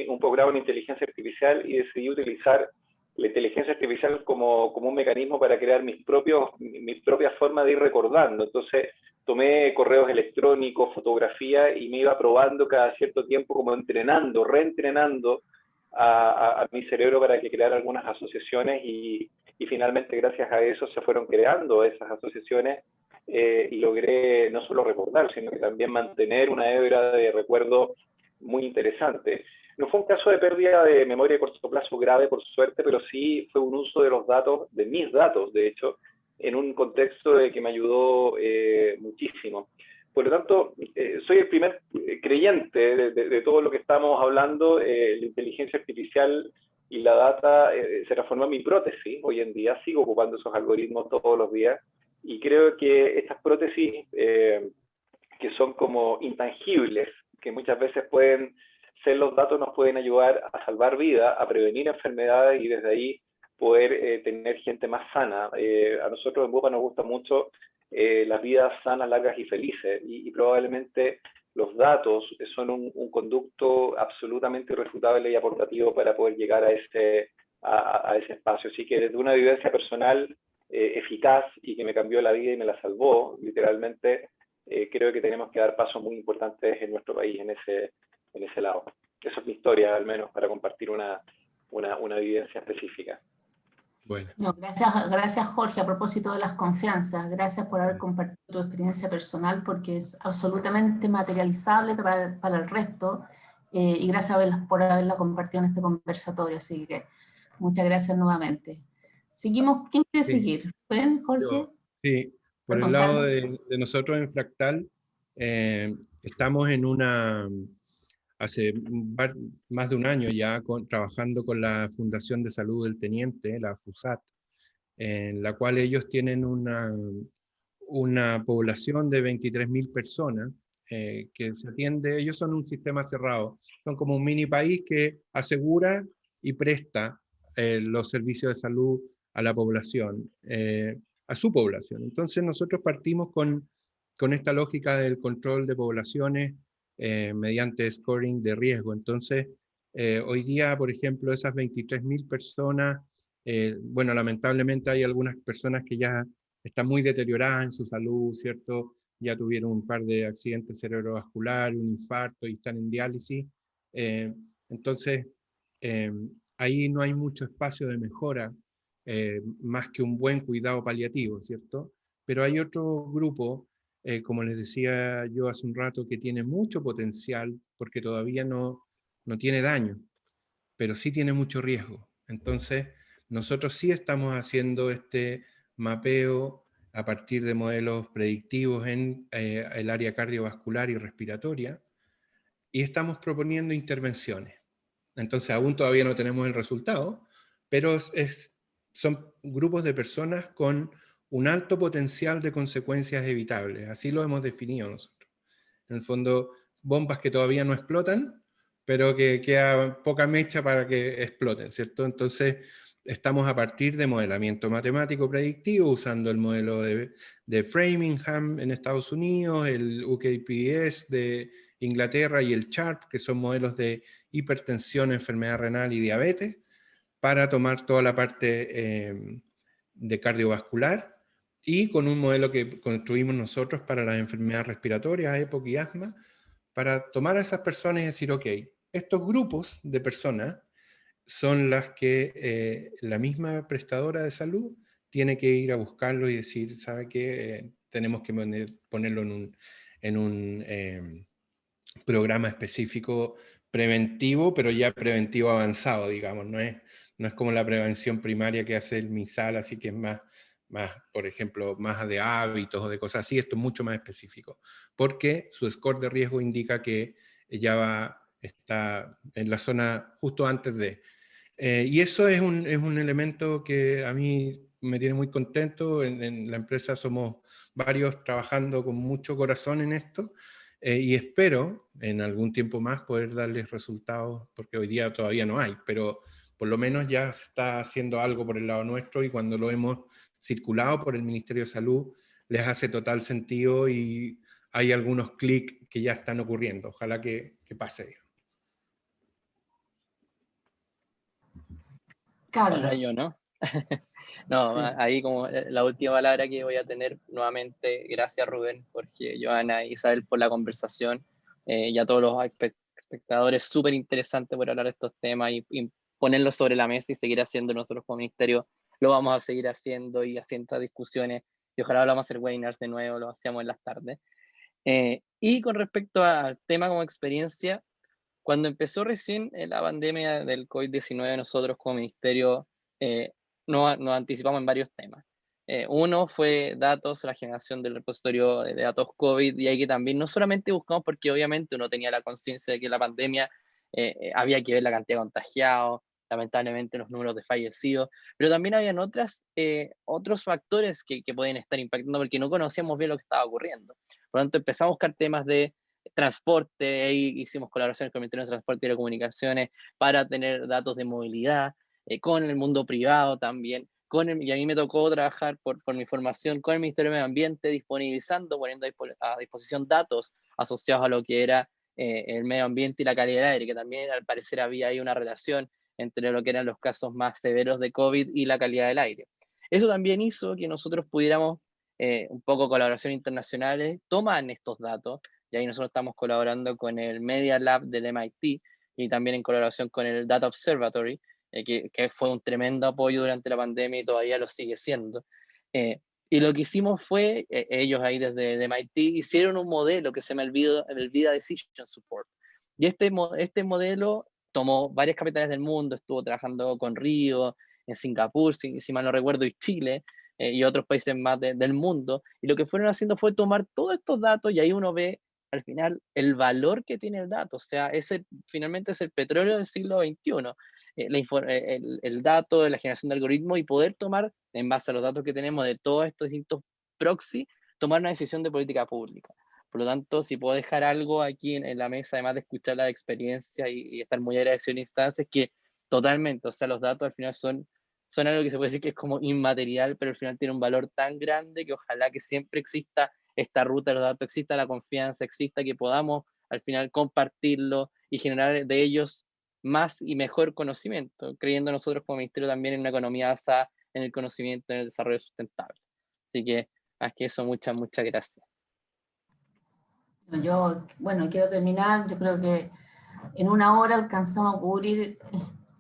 un posgrado en inteligencia artificial y decidí utilizar la inteligencia artificial como un mecanismo para crear mis propias formas de ir recordando. Entonces tomé correos electrónicos, fotografía, y me iba probando cada cierto tiempo, como entrenando, reentrenando a mi cerebro para que creara algunas asociaciones, y finalmente gracias a eso se fueron creando esas asociaciones, y logré no solo recordar, sino que también mantener una hebra de recuerdo muy interesante. No fue un caso de pérdida de memoria de corto plazo grave, por suerte, pero sí fue un uso de los datos, de mis datos, de hecho, en un contexto de que me ayudó muchísimo. Por lo tanto, soy el primer creyente de todo lo que estamos hablando. La inteligencia artificial y la data se transformó en mi prótesis. Hoy en día sigo ocupando esos algoritmos todos los días, y creo que estas prótesis que son como intangibles, que muchas veces pueden ser los datos, nos pueden ayudar a salvar vidas, a prevenir enfermedades, y desde ahí poder tener gente más sana. A nosotros en Bupa nos gusta mucho las vidas sanas, largas y felices, y probablemente los datos son un conducto absolutamente irrefutable y aportativo para poder llegar a ese espacio. Así que desde una vivencia personal eficaz y que me cambió la vida y me la salvó, literalmente, creo que tenemos que dar pasos muy importantes en nuestro país en ese lado. Esa es mi historia, al menos, para compartir una vivencia específica.
Bueno.
No, gracias Jorge, a propósito de las confianzas, gracias por haber compartido tu experiencia personal, porque es absolutamente materializable para el resto, y gracias por haberla compartido en este conversatorio, así que muchas gracias nuevamente. Seguimos, ¿quién quiere seguir? ¿Pueden, Jorge?
Sí, por el lado de nosotros en Fractal, estamos hace más de un año ya trabajando con la Fundación de Salud del Teniente, la FUSAT, en la cual ellos tienen una población de 23.000 personas que se atiende. Ellos son un sistema cerrado, son como un mini país que asegura y presta los servicios de salud a la población, a su población. Entonces nosotros partimos con esta lógica del control de poblaciones mediante scoring de riesgo. Entonces, hoy día, por ejemplo, esas 23.000 personas, bueno, lamentablemente hay algunas personas que ya está muy deteriorada en su salud, ¿cierto? Ya tuvieron un par de accidentes cerebrovasculares, un infarto y están en diálisis. Entonces, ahí no hay mucho espacio de mejora, más que un buen cuidado paliativo, ¿cierto? Pero hay otro grupo, como les decía yo hace un rato, que tiene mucho potencial porque todavía no tiene daño, pero sí tiene mucho riesgo. Entonces, nosotros sí estamos haciendo este mapeo a partir de modelos predictivos en el área cardiovascular y respiratoria, y estamos proponiendo intervenciones. Entonces, aún todavía no tenemos el resultado, pero son grupos de personas con un alto potencial de consecuencias evitables. Así lo hemos definido nosotros. En el fondo, bombas que todavía no explotan, pero que queda poca mecha para que exploten, ¿cierto? Entonces, estamos a partir de modelamiento matemático predictivo, usando el modelo de Framingham en Estados Unidos, el UKPS de Inglaterra y el CHARP, que son modelos de hipertensión, enfermedad renal y diabetes, para tomar toda la parte de cardiovascular, y con un modelo que construimos nosotros para las enfermedades respiratorias, EPOC y asma, para tomar a esas personas y decir, ok, estos grupos de personas son las que la misma prestadora de salud tiene que ir a buscarlo y decir, ¿sabe qué? Tenemos que ponerlo en un programa específico preventivo, pero ya preventivo avanzado, digamos, no es como la prevención primaria que hace el MISAL, así que es más, por ejemplo, más de hábitos o de cosas así. Esto es mucho más específico, porque su score de riesgo indica que ya está en la zona justo antes de. Y eso es un elemento que a mí me tiene muy contento. En la empresa somos varios trabajando con mucho corazón en esto, y espero en algún tiempo más poder darles resultados, porque hoy día todavía no hay, pero por lo menos ya se está haciendo algo por el lado nuestro, y cuando lo hemos circulado por el Ministerio de Salud les hace total sentido y hay algunos clics que ya están ocurriendo. Ojalá que pase.
Ahora
Carlos.
yo, ¿no? No,
Sí.
ahí como la última palabra que voy a tener nuevamente, gracias Rubén, porque Joana y Isabel por la conversación, y a todos los espectadores, súper interesante por hablar de estos temas y ponerlos sobre la mesa y seguir haciendo nosotros como ministerio, lo vamos a seguir haciendo y haciendo estas discusiones, y ojalá lo vamos a hacer webinars de nuevo, lo hacíamos en las tardes. Y con respecto al tema como experiencia, cuando empezó recién la pandemia del COVID-19, nosotros como ministerio nos anticipamos en varios temas. Uno fue datos, la generación del repositorio de datos COVID, y ahí que también no solamente buscamos porque obviamente uno tenía la conciencia de que la pandemia había que ver la cantidad de contagiados, lamentablemente los números de fallecidos, pero también habían otros factores que pueden estar impactando porque no conocíamos bien lo que estaba ocurriendo. Por lo tanto, empezamos a buscar temas de transporte, ahí hicimos colaboraciones con el Ministerio de Transporte y Telecomunicaciones para tener datos de movilidad, con el mundo privado también, y a mí me tocó trabajar por mi formación con el Ministerio de Medio Ambiente, disponibilizando, poniendo a disposición datos asociados a lo que era el medio ambiente y la calidad del aire, que también al parecer había ahí una relación entre lo que eran los casos más severos de COVID y la calidad del aire. Eso también hizo que nosotros pudiéramos, un poco colaboraciones internacionales, toman estos datos, y ahí nosotros estamos colaborando con el Media Lab del MIT y también en colaboración con el Data Observatory, que fue un tremendo apoyo durante la pandemia y todavía lo sigue siendo. Y lo que hicimos fue, ellos ahí desde el MIT hicieron un modelo que se llama el Vida Decision Support. Y este modelo tomó varias capitales del mundo, estuvo trabajando con Río, en Singapur, si mal no recuerdo, y Chile, y otros países más del mundo. Y lo que fueron haciendo fue tomar todos estos datos, y ahí uno ve al final el valor que tiene el dato. O sea, finalmente es el petróleo del siglo XXI. El dato, la generación de algoritmos, y poder tomar, en base a los datos que tenemos de todos estos distintos proxy, tomar una decisión de política pública. Por lo tanto, si puedo dejar algo aquí en la mesa, además de escuchar la experiencia y estar muy agradecido en instancias, que totalmente, o sea, los datos al final son algo que se puede decir que es como inmaterial, pero al final tiene un valor tan grande que ojalá que siempre exista esta ruta de los datos, exista la confianza, exista que podamos al final compartirlo y generar de ellos más y mejor conocimiento, creyendo nosotros como ministerio también en una economía basada en el conocimiento, en el desarrollo sustentable. Así que, más que eso, muchas gracias.
Yo, bueno, quiero terminar, yo creo que en una hora alcanzamos a cubrir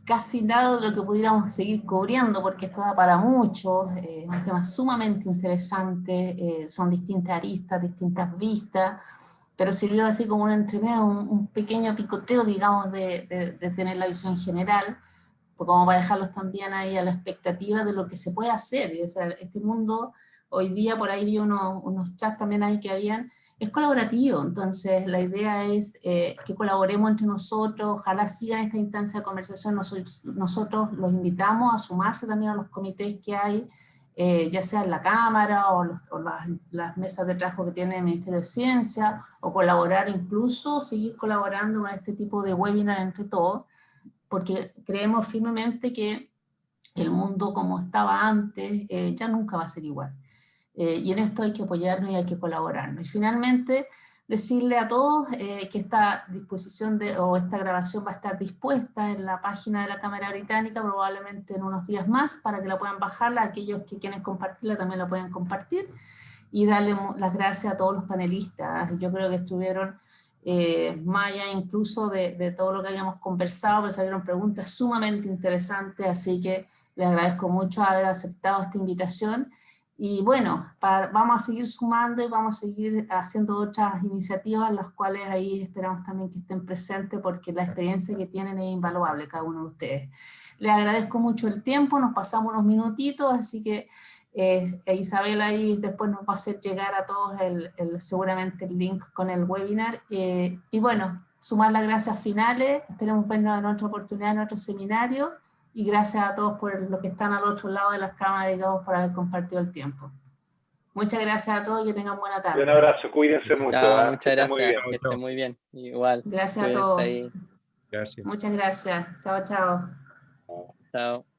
casi nada de lo que pudiéramos seguir cubriendo, porque esto da para mucho, es un tema sumamente interesante, son distintas aristas, distintas vistas, pero sirvió así como un entremedio, un pequeño picoteo, digamos, de tener la visión general, pues como para dejarlos también ahí a la expectativa de lo que se puede hacer. O sea, este mundo, hoy día por ahí vi unos chats también ahí que habían, es colaborativo, entonces la idea es que colaboremos entre nosotros, ojalá sigan esta instancia de conversación, nosotros los invitamos a sumarse también a los comités que hay, ya sea en la Cámara o las mesas de trabajo que tiene el Ministerio de Ciencia, o colaborar incluso, seguir colaborando con este tipo de webinar entre todos, porque creemos firmemente que el mundo como estaba antes ya nunca va a ser igual. Y en esto hay que apoyarnos y hay que colaborarnos. Y finalmente, decirle a todos que esta disposición o esta grabación va a estar dispuesta en la página de la Cámara Británica probablemente en unos días más para que la puedan bajarla, aquellos que quieren compartirla también la pueden compartir, y darle las gracias a todos los panelistas. Yo creo que estuvieron más allá incluso de todo lo que habíamos conversado, pero salieron preguntas sumamente interesantes, así que les agradezco mucho haber aceptado esta invitación. Y bueno, vamos a seguir sumando y vamos a seguir haciendo otras iniciativas, las cuales ahí esperamos también que estén presentes, porque la experiencia que tienen es invaluable cada uno de ustedes. Les agradezco mucho el tiempo, nos pasamos unos minutitos, así que Isabel ahí después nos va a hacer llegar a todos seguramente el link con el webinar. Y bueno, sumar las gracias finales, esperemos vernos en otra oportunidad, en otro seminario. Y gracias a todos por los que están al otro lado de las cámaras, digamos, por haber compartido el tiempo. Muchas gracias a todos y que tengan buena tarde.
Un abrazo, cuídense mucho.
Chao, muchas gracias,
muy bien.
que estén muy bien. Igual.
Gracias a todos.
Ahí.
Gracias.
Muchas gracias. Chao, chao.
Chao.